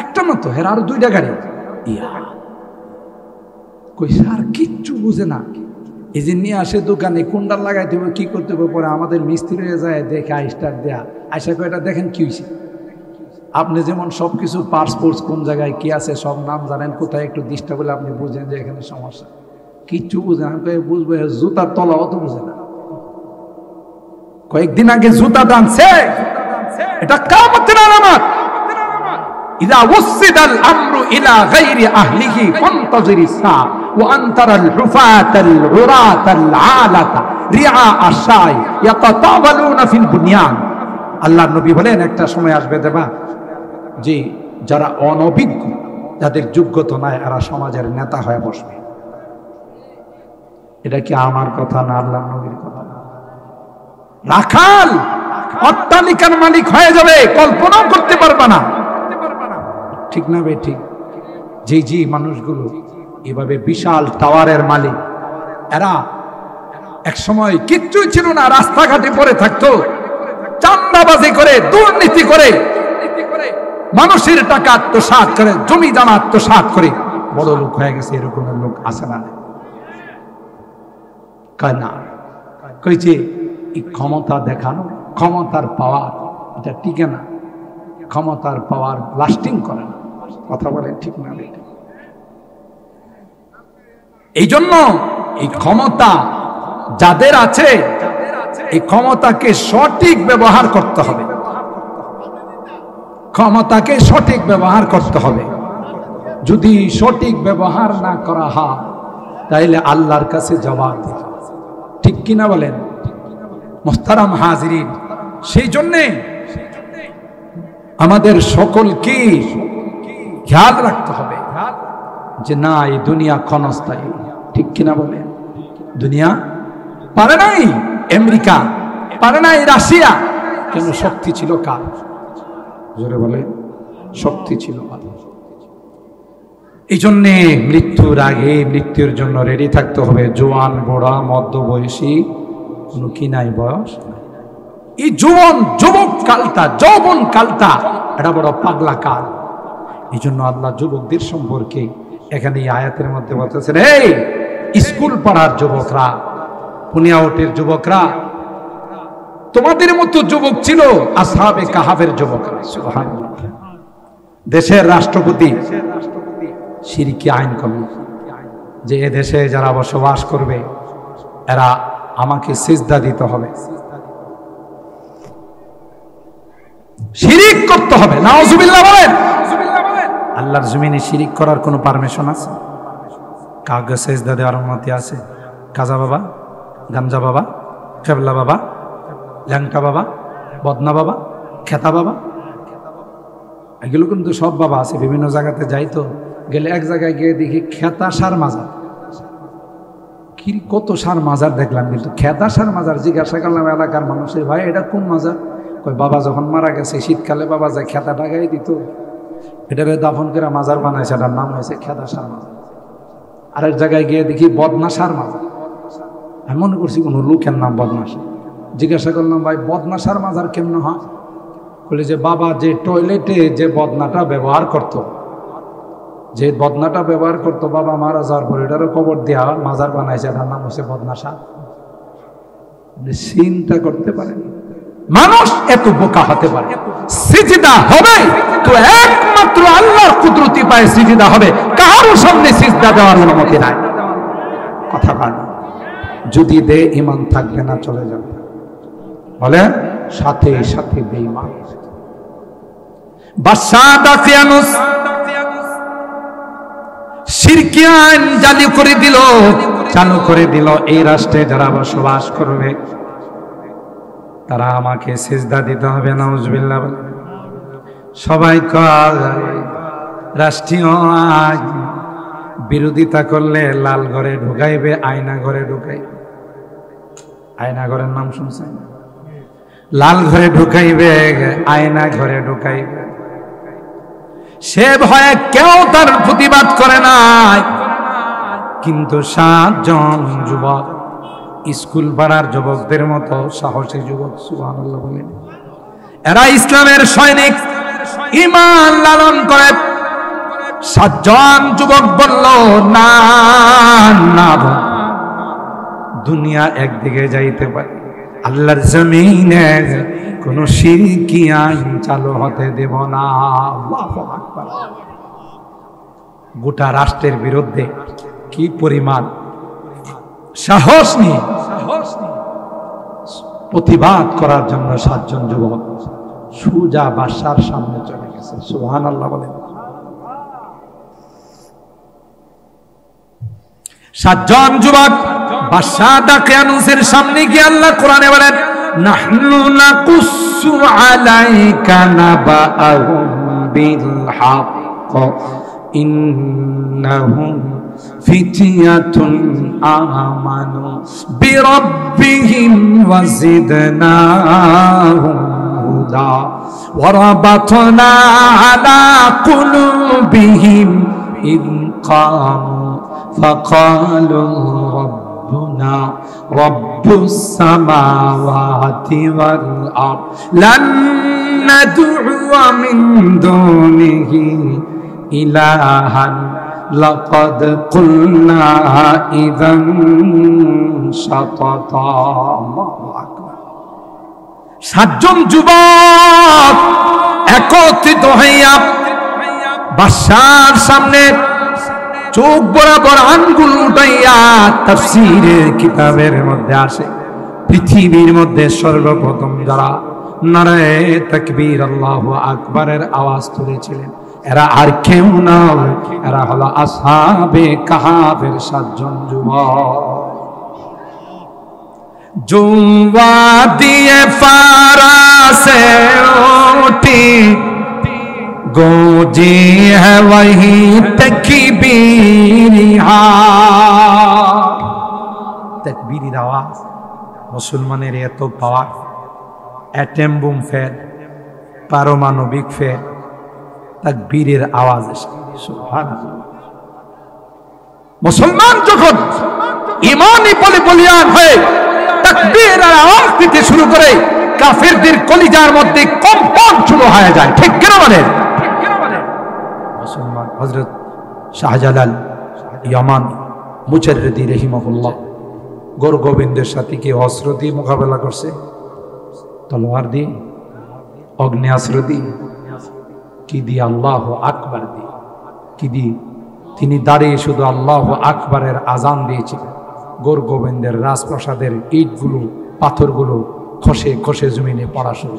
একটা মতো হের আরো 2টা গাড়ি। ইয়া কই স্যার কিচ্ছু বুঝে না। এই যে নিয়ে আসে দোকানে, কোনটা লাগাইতে হবে, কি করতে হবে, পরে আমাদের মিস্ত্রি হয়ে যায়, দেখে আইস্টার দেয়া আইসা কয়টা দেখেন কি হয়েছে। আপনি যেমন সব কিছু পাসপোর্ট কোন জায়গায় কি আছে সব নাম জানেন, কোথায় একটু ডিস্টা বলে আপনি বুঝেন যে এখানে সমস্যা। কিচ্ছু বুঝে না, বুঝবো জুতার তলাও তো বুঝে না। কয়েকদিন আগে জুতা টানছে, এটা কিয়ামতের আলামত। ইযা ওয়াসিদাল আমরু ইলা গায়রি আহলিহি ফান্তাজিরিস সা ওয়া আনতারাল হুফাতাল উরাতাল আলাতা রিআ আশাই ইয়াতাতাওয়ালুনা ফিল বুনিয়ান। আল্লাহর নবী বলেন একটা সময় আসবে দেবা যে যারা অনভিজ্ঞ, যাদের যোগ্যতা নাই, এরা সমাজের নেতা হয়ে বসবে। এটা কি আমার কথা না আল্লাহর নবীর কথা? রাখাল অট্টালিকার মালিক হয়ে যাবে, কল্পনাও করতে পারবে না। ঠিক না বে? ঠিক। যে মানুষগুলো এভাবে বিশাল টাওয়ারের মালিক, এরা এক সময় কিচ্ছুই ছিল না, রাস্তাঘাটে পড়ে থাকতো, চাঁদাবাজি করে, দুর্নীতি করে, মানুষের টাকা আত্মসাৎ করে, জমি জামা আত্মসাৎ করে বড় লোক হয়ে গেছে। এরকমের লোক আছে না? না, কইছে এই ক্ষমতা দেখানো, ক্ষমতার পাওয়ার এটা টিকে না, ক্ষমতার পাওয়ার লাস্টিং করে না। কথা বলে ঠিক না? এই জন্য এই ক্ষমতা যাদের আছে, এই ক্ষমতাকে সঠিক ব্যবহার করতে হবে, ক্ষমতাকে সঠিক ব্যবহার করতে হবে। যদি সঠিক ব্যবহার না করা হয় তাইলে আল্লাহর কাছে জবাব দিতে হবে। ঠিক কিনা বলেন মুহতারাম হাজিরিন? সেই জন্যে আমাদের সকলকে খেয়াল রাখতে হবে যে না, এই দুনিয়া ক্ষণস্থায়ী। ঠিক কিনা বলেন? দুনিয়া পারে নাই আমেরিকা, পারে নাই রাশিয়া, কেন? শক্তি ছিল কার? জোরে বলে, শক্তি ছিল। এই জন্যে মৃত্যুর আগে মৃত্যুর জন্য রেডি থাকতে হবে। জোয়ান, বুড়া, মধ্যবয়সী, কোনো কি নাই বয়স। এই যুবক কালটা, যৌবন কালটা এটা বড় পাগলা কাল। এই জন্য আল্লাহ যুবকদের সম্পর্কে এখানে এই আয়াতের মধ্যে বলতেছেন, এই স্কুল পড়ার যুবকরা, পুনিয়াউটের যুবকরা, তোমাদের মতো যুবক ছিল আসহাবে কাহাফের যুবকরা। সুবহানাল্লাহ। দেশের রাষ্ট্রপতি শিরকি আইন করলেন যে এ দেশে যারা বসবাস করবে এরা আমাকে সিজদা দিতে হবে, শিরিক করতে হবে। নাউজুবিল্লাহ বলেন। আল্লাহর জমিনে শিরিক করার কোনো পারমিশন আছে? কাউকে সিজদা দেওয়ার অনুমতি আছে? কাজা বাবা, গাঞ্জা বাবা, কেবলা বাবা, ল্যাংটা বাবা, বদনা বাবা, খেতা বাবা, এগুলো কিন্তু সব বাবা আছে। বিভিন্ন জায়গাতে যাই তো, গেলে এক জায়গায় গিয়ে দেখি খেতা সার মাজার। কি কত সার মাজার দেখলাম, কিন্তু খেতা সার মাজার। জিজ্ঞাসা করলাম এলাকার মানুষের, ভাই এটা কোন মাজার? কই বাবা যখন মারা গেছে শীতকালে বাবা যায় খেতা টাকাই দিত, এটারে দাফন করে মাজার বানাইছে, এটার নাম হয়েছে খেতা সার মাজার। আরেক জায়গায় গিয়ে দেখি বদনা সার মাজার। আমি মনে করছি কোনো লোকের নাম বদনা সার। জিজ্ঞাসা করলাম, ভাই বদনা সার মাজার কেমন হয়? বলে যে বাবা যে টয়লেটে যে বদনাটা ব্যবহার করত, যে বদনাটা ব্যবহার করতো বাবা মারা যাওয়ার পর এটারও কবর দেওয়া মাজার বানাইছে, এটার নাম হচ্ছে বদনা সার। চিন্তা করতে পারেন মানুষ এত বোকা হতে পারে? সিজদা হবে তো একমাত্র আল্লাহর কুদরতি পায় সিজদা হবে, কারো সামনে সিজদা দেওয়ার অনুমতি নাই। কথা বলেন, যদি দে ঈমান থাকবে না, চলে যাবে। বলে সাথে সাথে বেঈমান। বাদশা দাকিয়ানুস শিরকি আইন চালু করে দিল, এই রাষ্ট্রে যারা বসবাস করবে তারা আমাকে সিজদা দিতে হবে। নাউজুবিল্লাহ। সবাই রাষ্ট্রীয় আইন বিরোধিতা করলে লাল ঘরে ঢুকাইবে, আয়না ঘরে ঢুকাইবে। আয়না ঘরের নাম শুনছেন? লাল ঘরে ঢুকাইবে, আয়না ঘরে ঢুকাইবে। সে ভয়ে কেউ তার প্রতিবাদ করে নাই, কিন্তু 7 জন যুবক, স্কুল পাড়ার যুবকদের মতো সাহসী যুবক, সুবহানাল্লাহ বলেন, এরা ইসলামের সৈনিক, ঈমান লালন করে। 7 জন যুবক বলল, না না, দুনিয়া একদিকে যাইতে পারে, আল্লাহর জমিনে কোন শিরকি আইন চালু হতে দেব না। আল্লাহু আকবার। গোটা রাষ্ট্রের বিরুদ্ধে কি পরিমাণ সাহস নিয়ে প্রতিবাদ করার জন্য 7 জন যুবক সুজা বাদশার সামনে চলে গেছে। সুবহানাল্লাহ বলেন। 7 জন যুবক বাদশা দাকিয়ানুসের সামনে গিয়ে আল্লাহ কোরআনে বলেন, নাহনু নাকুসু আলাইকা নাবাআহুম বিল হক ইন্নাহুম ফিতয়াতুন আমানু বিরাব্বিহিম ওয়াজিদনাহুম হুদা ওয়ারাবাতনা আলা কুলুবিহিম ইন কামু ফাকালু রব্বুনা রব্বুস সামাওয়াতি ওয়াল আরদ লান নাদউয়া মিন দুনিহি ইলাহান লাকাদ কুলনা ইযান শাতাতা। আল্লাহু আকবার। সাতজন যুবক একত্রিত হইয়া বাদশার সামনে চোখ বরাবর আঙ্গুল উঠাইয়া তাফসীরের কিতাবের মধ্যে আসে, পৃথিবীর মধ্যে সর্বপ্রথম যারা নারায়ে তাকবীর আল্লাহু আকবারের আওয়াজ তুলেছিলেন এরা আর কেউ নয়, এরা হলো আসহাবে কাহাফের সাতজন যুবক। जो वादिए फारा से उठी गूंजी है वही तकबीर आवाज मुसलमानेर एत पाওয়ার অ্যাটম বুম ফেল পারমাণবিক ফেল তাকবীরের আওয়াজ এসে সুবহানাল্লাহ। মুসলমান যখন ঈমানি বলিয়ান হয়ে তাকবীরের আওয়াজ দিতে শুরু করে কাফেরদের কলিজার মধ্যে কম্পন শুরু হয়ে যায়, ঠিক কেন বলেন? মুসলমান হযরত শাহজালাল ইয়ামানি মুজাররিদি রাহিমাহুল্লাহ গোর গোবিন্দের সাথে কি অস্ত্র দিয়ে মোকাবেলা করছে? তলোয়ার দিয়ে, অগ্নেয়াস্ত্র দিয়ে, কি দিয়ে? আল্লাহু আকবার দিয়ে। কি দিয়ে? তিনি দাঁড়িয়ে শুধু আল্লাহু আকবারের আজান দিয়েছিলেন। গোর গোবিন্দের রাজপ্রাসাদের ইটগুলো পাথরগুলো খসে খসে জমিনে পড়া শুরু।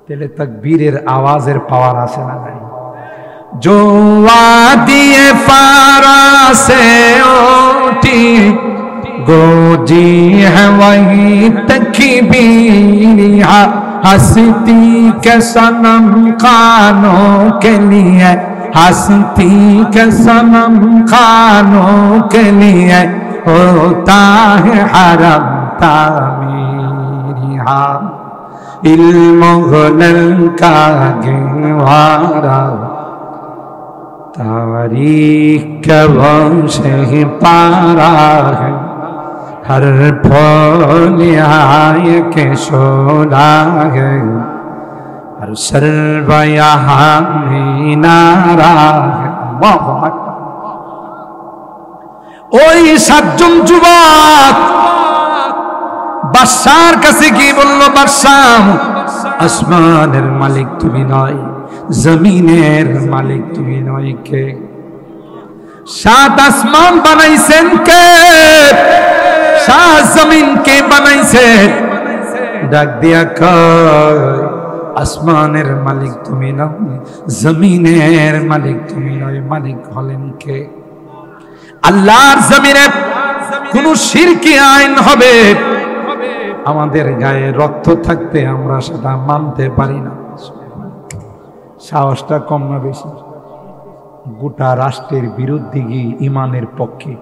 তাহলে তাকবীরের আওয়াজের পাওয়ার আছে না নাই? जो वादिए फारा से उठी गूंजी है वही तकबीरिया हंसती के सनम खानों के लिए हंसती के सनम खानों के लिए होता है हरम तामीरिया इल्म गुलल का गहवारा तारीख का वंश पारा है हर फूल आय के शोला है हर सर्व यहाँ नारा है। अल्लाहु আকবার। ওই সাতজন যুবক বাদশার কাছে গিয়ে বলল, বাদশাহ আসমানের মালিক তুমি নয়, জমিনের মালিক তুমি নয়, কে? সাত আসমান বানাইছেন কে? সাত জমিন কে বানাইছে? ডাক দিয়া কয় আসমানের মালিক তুমি নয়, জমিনের মালিক তুমি নয়, মালিক হলেন কে? আল্লাহর জমিনে কোন শিরকি আইন হবে, আমাদের গায়ে রক্ত থাকতে আমরা সেটা মানতে পারি না। সাহসটা কম না বেশি? গোটা রাষ্ট্রের বিরুদ্ধে গিয়ে ইমানের পক্ষে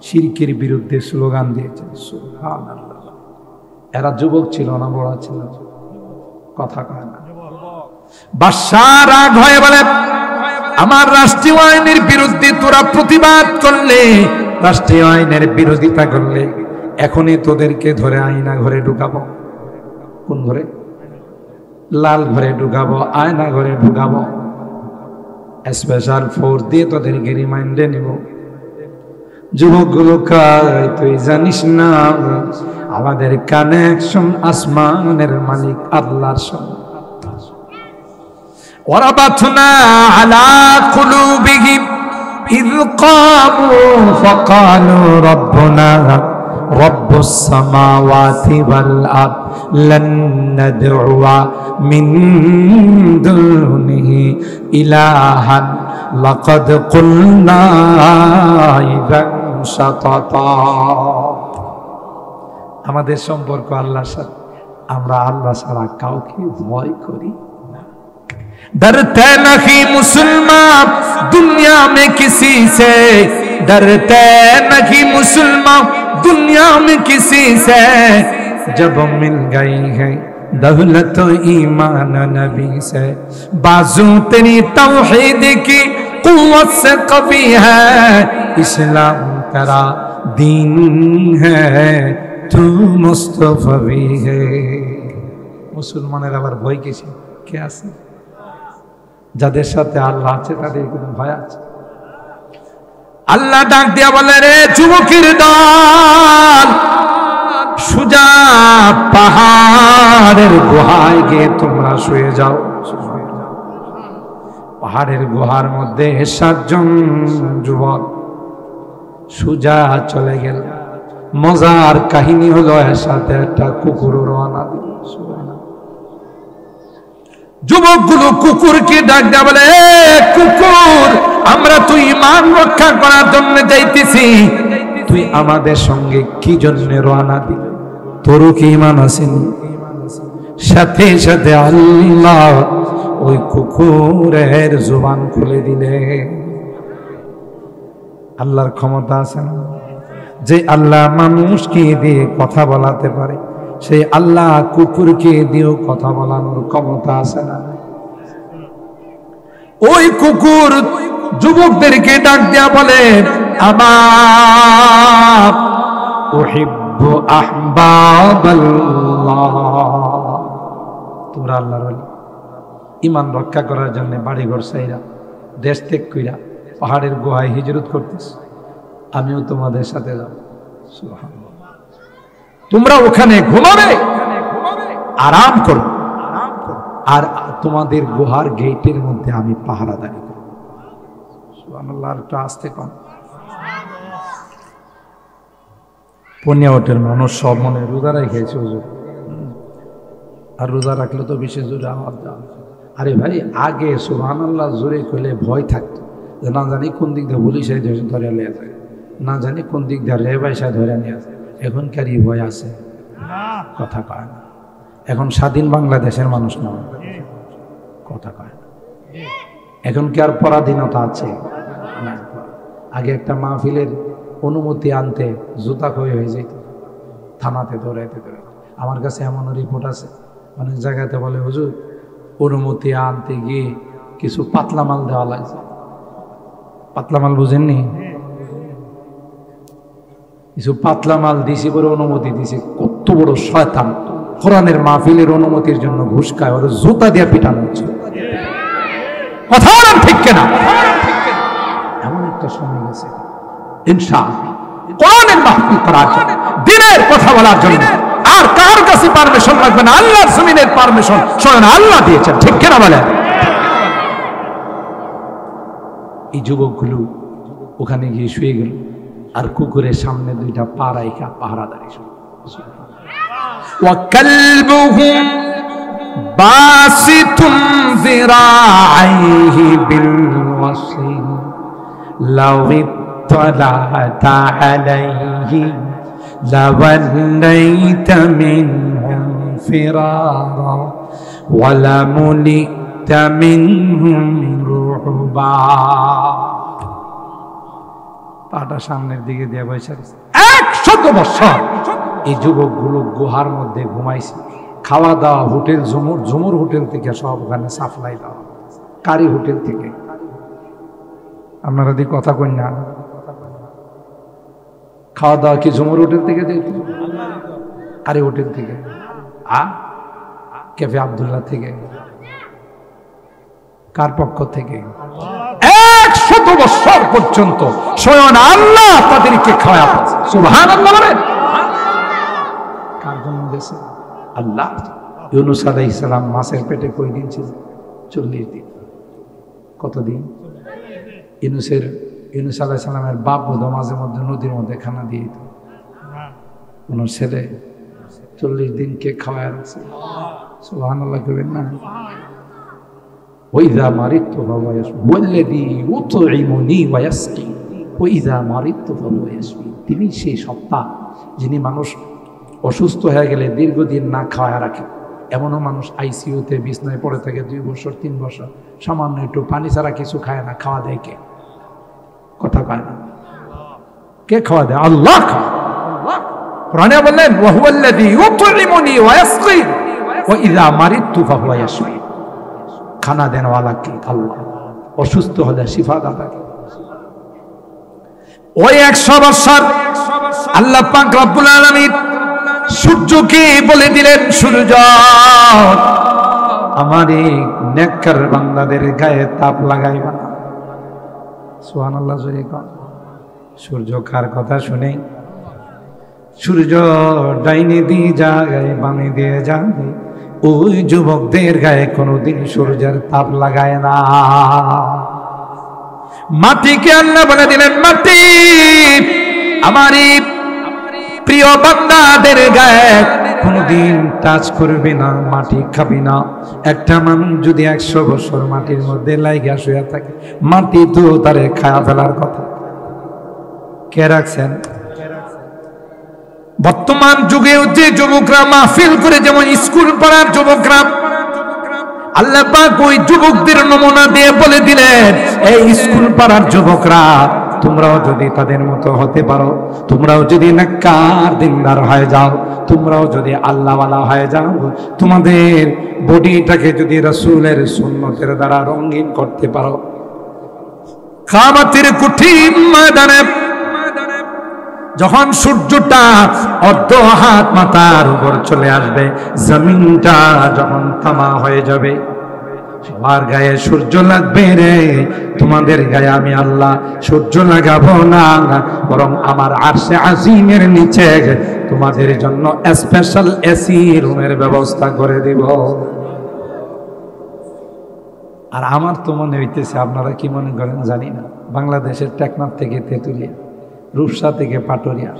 শিরকের বিরুদ্ধে স্লোগান দিয়েছে। সুবহানাল্লাহ। এরা যুবক ছিল না বড় ছিল? কথা কয় না। বাদশাহ রাগ হয়ে বলে, আমার রাষ্ট্রীয় আইনের বিরুদ্ধে তোরা প্রতিবাদ করলে, রাষ্ট্রীয় আইনের বিরোধিতা করলে এখনই তোদেরকে ধরে আয়না ঘরে ঢুকাবো। কোন ঘরে? লাল ঘরে ঢুকাবো, আয়না ঘরে ঢুকাবো, স্পেশাল ফোর্স দিয়ে তোদেরকে রিমাইন্ডে নিব। যুবকগুলো কয়, তুই জানিস না আমাদের কানেকশন আসমানের মালিক আল্লাহর সঙ্গে। ওয়ারাবাতনা আলা কুলুবিহিম ইয কামু ফাকালু রাব্বুনা রব্বুস সামাওয়াতি ওয়াল আরদ লান নাদউয়া মিন দুনিহি ইলাহান লাকাদ কুলনা ইযান শাতাতা। আমাদের সম্পর্ক আল্লাহর সাথে, আমরা আল্লাহ ছাড়া কাউকে ভয় করি না। डरते नहीं मुसलमान दुनिया में किसी से, डरते नहीं मुसलमान दुनिया में किसी से, जब मिल गई है दौलत ईमान नबी से, बाजू तेरी तौहीद की कुव्वत से कवी है, इस्लाम तेरा दीन है तू मुस्तफवी है। মুসলমানের আবার ভয় কিসে? কে আছে? যাদের সাথে আল্লাহ আছে তাদের কোনো ভয় আছে? আল্লাহ ডাক দিয়া বলে, রে যুবকের দল, সুজা পাহাড়ের গুহায় গিয়ে তোমরা শুয়ে যাও। পাহাড়ের গুহার মধ্যে 7 জন যুবক সুজা চলে গেল। মজার কাহিনী হলো, এর সাথে একটা কুকুর রওনা দিল। যুবকগুলো কুকুরকে ডাক দেয়া বলে, কুকুর, আমরা তুই ঈমান রক্ষা করার জন্য যাইতেছি, তুই আমাদের সঙ্গে কি জন্য রওনা দিলি? তোর কি ঈমান আছে? সাথে সাথে আল্লাহ ওই কুকুরের জবান খুলে দিলে। আল্লাহর ক্ষমতা আছে না? যে আল্লাহ মানুষকে দিয়ে কথা বলাতে পারে, সেই আল্লাহ কুকুরকে দিয়েও কথা বলানোর ক্ষমতা আছে না? ওই কুকুর যুবকদেরকে ডাক দেয়া বলে, আমার উহিব্বু আহবাবাল্লাহ, তোমরা আল্লাহর ওলি, ঈমান রক্ষা করার জন্য বাড়িঘর ছাইরা দেশ ত্যাগ কইরা পাহাড়ের গুহায় হিজরত করতেছ, আমিও তোমাদের সাথে যাব। সুবহানাল্লাহ। তোমরা ওখানে ঘুমাবে, আরাম করো, আর তোমাদের গুহার গেটের মধ্যে আমি পাহারাদারি করব। সুবহানাল্লাহ। একটু আস্তে কম। পনিয়া মানুষ সব মনে রোজা রেখেছে হুজুর, আর রোজা রাখলে তো বেশি জোরে আওয়াজ দেওয়া। আরে ভাই, আগে সুবহানাল্লাহ জোরে কইলে ভয় থাকতো, যে না জানি কোন দিক দিয়ে পুলিশ ধরে নিয়ে যায়, না জানি কোন দিক দিয়ে রেবাইসা ধরে নিয়ে যায়। এখনকার এই ভয় আছে? কথা কয় না। এখন স্বাধীন বাংলাদেশের মানুষ না, কথা কয় না। এখন কি আর পরাধীনতা আছে? না। আগে একটা মাহফিলের অনুমতি আনতে জুতা ক্ষয় হয়ে যেত, থানাতে দৌড়াইতে দৌড়াইতে। আমার কাছে এমন রিপোর্ট আছে, অনেক জায়গাতে বলে হুজুর অনুমতি আনতে গিয়ে কিছু পাতলা মাল দেওয়া লাগছে। পাতলা মাল বুঝেননি? কিছু পাতলা মাল দিছি বলে অনুমতি দিছে। কত বড় শয়তান! কোরআনের মাহফিলের অনুমতির জন্য ঘুষ খায়, ওর জুতা দিয়ে পিটানো হচ্ছে। কথা বলেন ঠিক কিনা? এমন একটা সময় গেছে ইনশাআল্লাহ কোরআনের মাহফিল করার জন্য, দ্বীনের কথা বলার জন্য আর কার কাছে পারমিশন লাগবে না, আল্লাহর জমিনের পারমিশন স্বয়ং আল্লাহ দিয়েছেন। ঠিক কিনা বলেন? এই যুবকগুলো ওখানে গিয়ে শুয়ে গেল, আর কুকুরের সামনে 2টা পা রাইখা পাহারাদারি শুরু। وكلبهم باسط ذراعيه بالوصل لو اطلعت عليه لوليت منهم فرارا ولملئت منهم رعبا। পাটা সামনের দিকে দিয়ে বসে 100 বছর এই যুবকগুলো গুহার মধ্যে ঘুমাইছে। খাওয়া দাওয়া হোটেল ঝুমুর হোটেল থেকে সব ওখানে সাপ্লাই দেওয়া, কারি হোটেল থেকে। আপনারা দি কথা কই না? খাওয়া দাওয়া কি ঝুমুর হোটেল থেকে দিত? কারি হোটেল থেকে, ক্যাফে আব্দুল্লাহ থেকে, কার পক্ষ থেকে? 100 বছর পর্যন্ত স্বয়ং আল্লাহ তাদেরকে খাওয়া। সুবহানাল্লাহ বলেন। কার জন্য গেছে? আল্লাহ। ইউনূস আলাইহিস সালাম মাছের পেটে কয়দিন ছিল? 40 দিন। কতদিন? ইউনূস আলাইহিস সালামের বাপ বোধ মাঝে মধ্যে নদীর মধ্যে খানা দিয়ে দিত। কোন ছেলে 40 দিন কে খাওয়ায় রাখছে? সুবহানাল্লাহ কইবেন না? وإذا مرضت فهو يشفي والذي يطعمني ويسقي وإذا مرضت فهو يشفي। তিনি সেই সত্তা যিনি মানুষ অসুস্থ হয়ে গেলে দীর্ঘদিন না খাওয়া রাখে। এমনও মানুষ আইসিইউতে বিছনায় পড়ে থাকে 2 বছর 3 বছর, সামান্য একটু পানি ছাড়া কিছু খায় না। খাওয়া দেয় কে? কথা কয় না। কে খাওয়া দেয়? আল্লাহ। কোরআনে বললেন ওয়াহুয়াল্লাযী ইউতঈমুনি ওয়া ইয়াসকি ওয়া ইযা মারিদতু ফাহুয়া ইয়াশফি। খানা দেনওয়ালা কে? আল্লাহ। অসুস্থ হলে শিফা দাতা কে? ওই 100 বছর আল্লাহ পাক রব্বুল আলামিন সূর্যকে বলে দিলেন, সূর্য আমার এই নেককার বান্দাদের গায়ে তাপ লাগাইবা না। সুবহানাল্লাহ জোরে কর। সূর্য কার কথা শুনে? সূর্য ডাইনে দিয়ে যায়, বামে দিয়ে যাবে, ওই যুবকদের গায়ে কোনোদিন সূর্যের তাপ লাগায় না। মাটিকে আল্লাহ বলে দিলেন, মাটি আমার প্রিয় বান্দাদের গায়ে কোনোদিন টাচ করবে না, মাটি খাবি না। একটা মানুষ যদি 100 বছর মাটির মধ্যে লাইগা শুয়ে থাকে, মাটি তো তারে খায়া ফেলার কথা। কে রাখছেন? বর্তমান যুগে যে যুবকরা মাহফিল করে, যেমন স্কুল পড়ার যুবকরা, আল্লাহ পাক ওই যুবকদের নমুনা দিয়ে বলে দিলেন, এই স্কুল পড়ার যুবকরা, তোমরাও যদি তাদের মতো হতে পারো, তোমরাও যদি নেককার দিনদার হয়ে যাও, তোমরাও যদি আল্লাহওয়ালা হয়ে যাও, তোমাদের বডিটাকে যদি রাসূলের সুন্নতের দ্বারা রঙিন করতে পারো, কিয়ামতের কঠিন ময়দানে যখন সূর্যটা অর্ধ হাত মাথার উপর চলে আসবে, জমিনটা যখন তামা হয়ে যাবে, সবার গায়ে সূর্য লাগবে রে, তোমাদের গায়ে আমি আল্লাহ সূর্য লাগাবো না, বরং আমার আরশে আজিমের নিচে তোমাদের জন্য স্পেশাল এসি রুমের ব্যবস্থা করে দিব। আর আমার তো মনে হইতেছে, আপনারা কি মনে করেন জানি না, বাংলাদেশের টেকনাফ থেকে তেঁতুলিয়া, রূপসা থেকে পাটুরিয়া,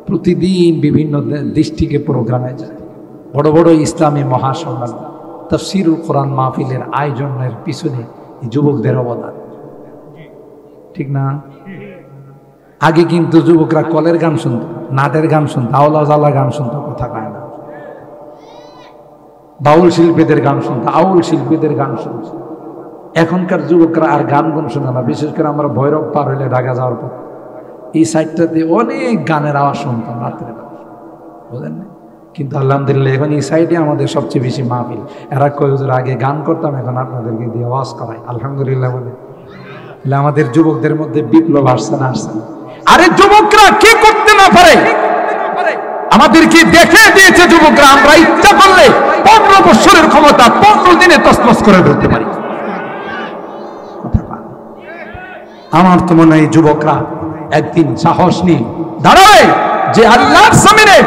প্রতিদিন বিভিন্ন ডিস্ট্রিক্টে প্রোগ্রামে যায়, বড় বড় ইসলামী মহাসম্মেলন, তাফসীরুল কোরআন মাহফিলের আয়োজনের পিছনে যুবকদের অবদান, ঠিক না? আগে কিন্তু যুবকরা কলের গান শুনত, নাটের গান শুনত, আওলা জালা গান শুনত, কথা কয় না, বাউল শিল্পীদের গান শুনত, আউল শিল্পীদের গান শুনত। এখনকার যুবকরা আর গান গুন শোনে না। বিশেষ করে আমরা ভৈরব পার হইলে ঢাকা যাওয়ার পর এই সাইডটাতে অনেক গানের আওয়াজ শুনতাম রাত্রে, বুঝলেন না? কিন্তু আলহামদুলিল্লাহ এখন এই সাইডে আমাদের সবচেয়ে বেশি মাহফিল। এরা কয় হুজুর আগে গান করতাম, এখন আপনাদেরকে দিয়ে আওয়াজ করাই। আলহামদুলিল্লাহ বলে আমাদের যুবকদের মধ্যে বিপ্লব আসছে না? আসছে না? আরে যুবকরা কি করতে না পারে, আমাদেরকে দেখে দিয়েছে যুবকরা। আমরা ইচ্ছা করলে 15 বছরের ক্ষমতা 15 দিনে তছনছ করে ফেলতে পারি। আমার তো মনে হয় যুবকরা একদিন সাহস নিয়ে দাঁড়াবে যে আল্লাহর জমিনে,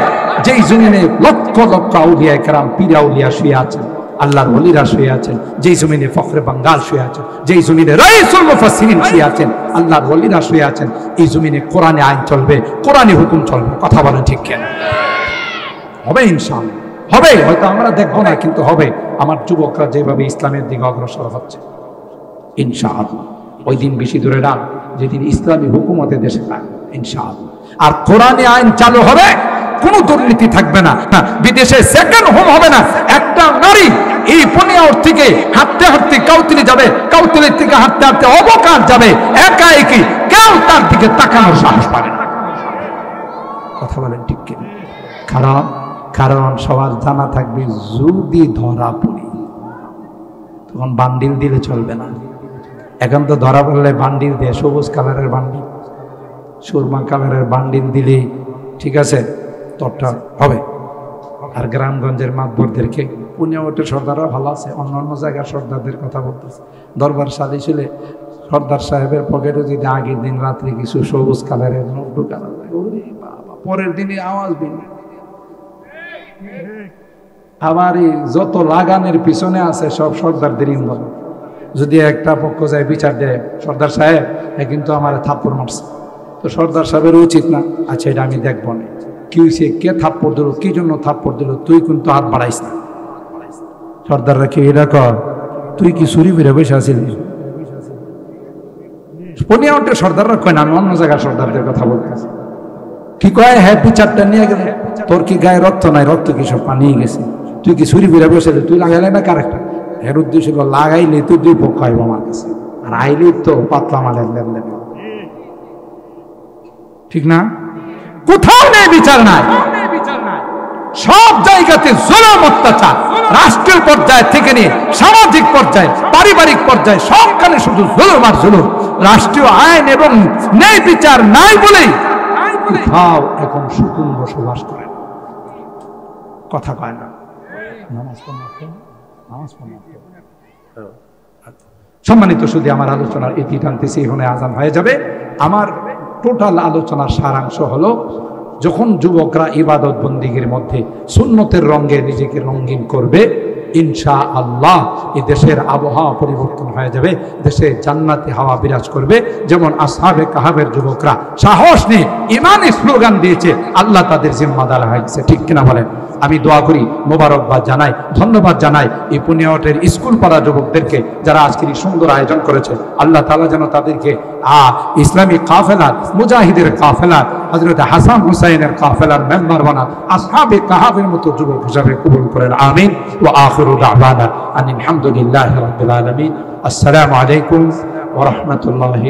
যেই জমিনে লক্ষ লক্ষ আউলিয়া কেরাম, পীর আউলিয়া শুয়ে আছেন, আল্লাহর ওলিরা শুয়ে আছেন, যেই জমিনে ফখরে বাঙ্গাল শুয়ে আছেন, যেই জমিনে রাইসুল মুফাসসিরিন শুয়ে আছেন, আল্লাহর ওলিরা শুয়ে আছেন, এই জমিনে কোরআনে আইন চলবে, কোরআনে হুকুম চলবে। কথা বলেন ঠিক কেন? হবে ইনশাআল্লাহ, হবে। হয়তো আমরা দেখবো না, কিন্তু হবে। আমার যুবকরা যেভাবে ইসলামের দিকে অগ্রসর হচ্ছে, ইনশাআল্লাহ ওই দিন বেশি দূরে না, যেদিন ইসলামী হুকুমতে দেশে থাকবে ইনশাআল্লাহ। আর কোরআনে আইন চালু হবে, কোনো দুর্নীতি থাকবে না, বিদেশে সেকেন্ড হোম হবে না। একটা নারী এই পনিয়ার থেকে হাঁটতে হাঁটতে কাউতলি যাবে, কাউতলি থেকে হাঁটতে হাঁটতে অবকাশ যাবে, একা একই, কেউ তার দিকে তাকানোর সাহস পাবে না। কথা বলেন ঠিক কিনা? কারণ সবার জানা থাকবে, যদি ধরা পড়ি তখন বান্ডিল দিলে চলবে না। এখন তো ধরা পড়লে বান্ডিল দিয়ে, সবুজ কালারের বান্ডিল, সুরমা কালারের বান্ডিল দিলে ঠিক আছে, তরটা হবে। আর গ্রামগঞ্জের মাতবরদেরকে, পুনিয়াওয়াটের সর্দাররা ভালো আছে, অন্য জায়গার সর্দারদের কথা বলতেছে। দরবার সালি ছিল, সর্দার সাহেবের পকেটে যদি আগের দিন রাত্রে কিছু সবুজ কালারের নোট ঢুকানো যায়, ওরে বাবা, পরের দিনে আওয়াজ দিন। আবার এই যত লাগানের পিছনে আছে সব সর্দারদের ইন্ধন। যদি একটা পক্ষ যায় বিচার দেয়, সর্দার সাহেব কিন্তু আমার থাপ্পড় মারছে, তো সর্দার সাহেবের উচিত না, আচ্ছা এটা আমি দেখবো না, কি হয়েছে, কে থাপ্পড় দিল, কি জন্য থাপ্পড় দিল, তুই কিন্তু হাত বাড়াইস না। সর্দাররা কি এটা কর, তুই কি ছুরি ফিরে বসে আসিলি? পনিয়াওয়াটের সর্দাররা কয় না, আমি অন্য জায়গার সর্দারদের কথা বলতেছি। কি কয়, হ্যাঁ বিচারটা নিয়ে গেলে, তোর কি গায়ে রক্ত নাই, রক্ত কি সব পানিয়ে গেছে, তুই কি ছুরি ফিরে বসে, তুই লাগাইলে না কারেক্ট। এর উদ্দেশ্য লাগাইলে তুই দুই পক্ষ আইব আমার কাছে, আর আইলে তো পাতলা মালের লেনদেন, ঠিক না? কোথাও নেই বিচার নাই। সব জায়গাতে জুলুম অত্যাচার, রাষ্ট্রীয় পর্যায় থেকে নিয়ে সামাজিক পর্যায়ে, পারিবারিক পর্যায়ে সবখানে শুধু জুলুম আর জুলুম। রাষ্ট্রীয় আইন এবং ন্যায় বিচার নাই বলেই কোথাও এখন সুকুন বসবাস করে, কথা কয় না। সম্মানিত শুধু আমার আলোচনার ইতি টানতেছি, এখানে আজান হয়ে যাবে। আমার টোটাল আলোচনার সারাংশ হলো, যখন যুবকরা ইবাদত বন্দিগির মধ্যে সুন্নতের রঙে নিজেকে রঙিন করবে, ইনশাআল্লাহ এই দেশের আবহাওয়া পরিবর্তন হয়ে যাবে, দেশে জান্নাতি হাওয়া বিরাজ করবে। যেমন আসহাবে কাহাবের যুবকরা সাহস নিয়ে ইমানি স্লোগান দিয়েছে, আল্লাহ তাদের জিম্মাদার হয়ে গেছে, ঠিক কিনা বলেন? আমি দোয়া করি, মোবারকবাদ জানাই, ধন্যবাদ জানাই এই পুনিয়াটের স্কুল পাড়া যুবকদেরকে যারা আজকের এই সুন্দর আয়োজন করেছে। আল্লাহ তাআলা যেন তাদেরকে ইসলামী কাফেলার, মুজাহিদের কাফেলার, হযরত হাসান হুসাইনের কাফেলার মেম্বার বানান, আসহাবে কাহাবের মতো যুবক হিসাবে কবুল করেন, আমিন। ওয়া আখিরু দাওয়ানা আনিল হামদুলিল্লাহি রাব্বিল আলামিন। আসসালামু আলাইকুম ওয়া রাহমাতুল্লাহি।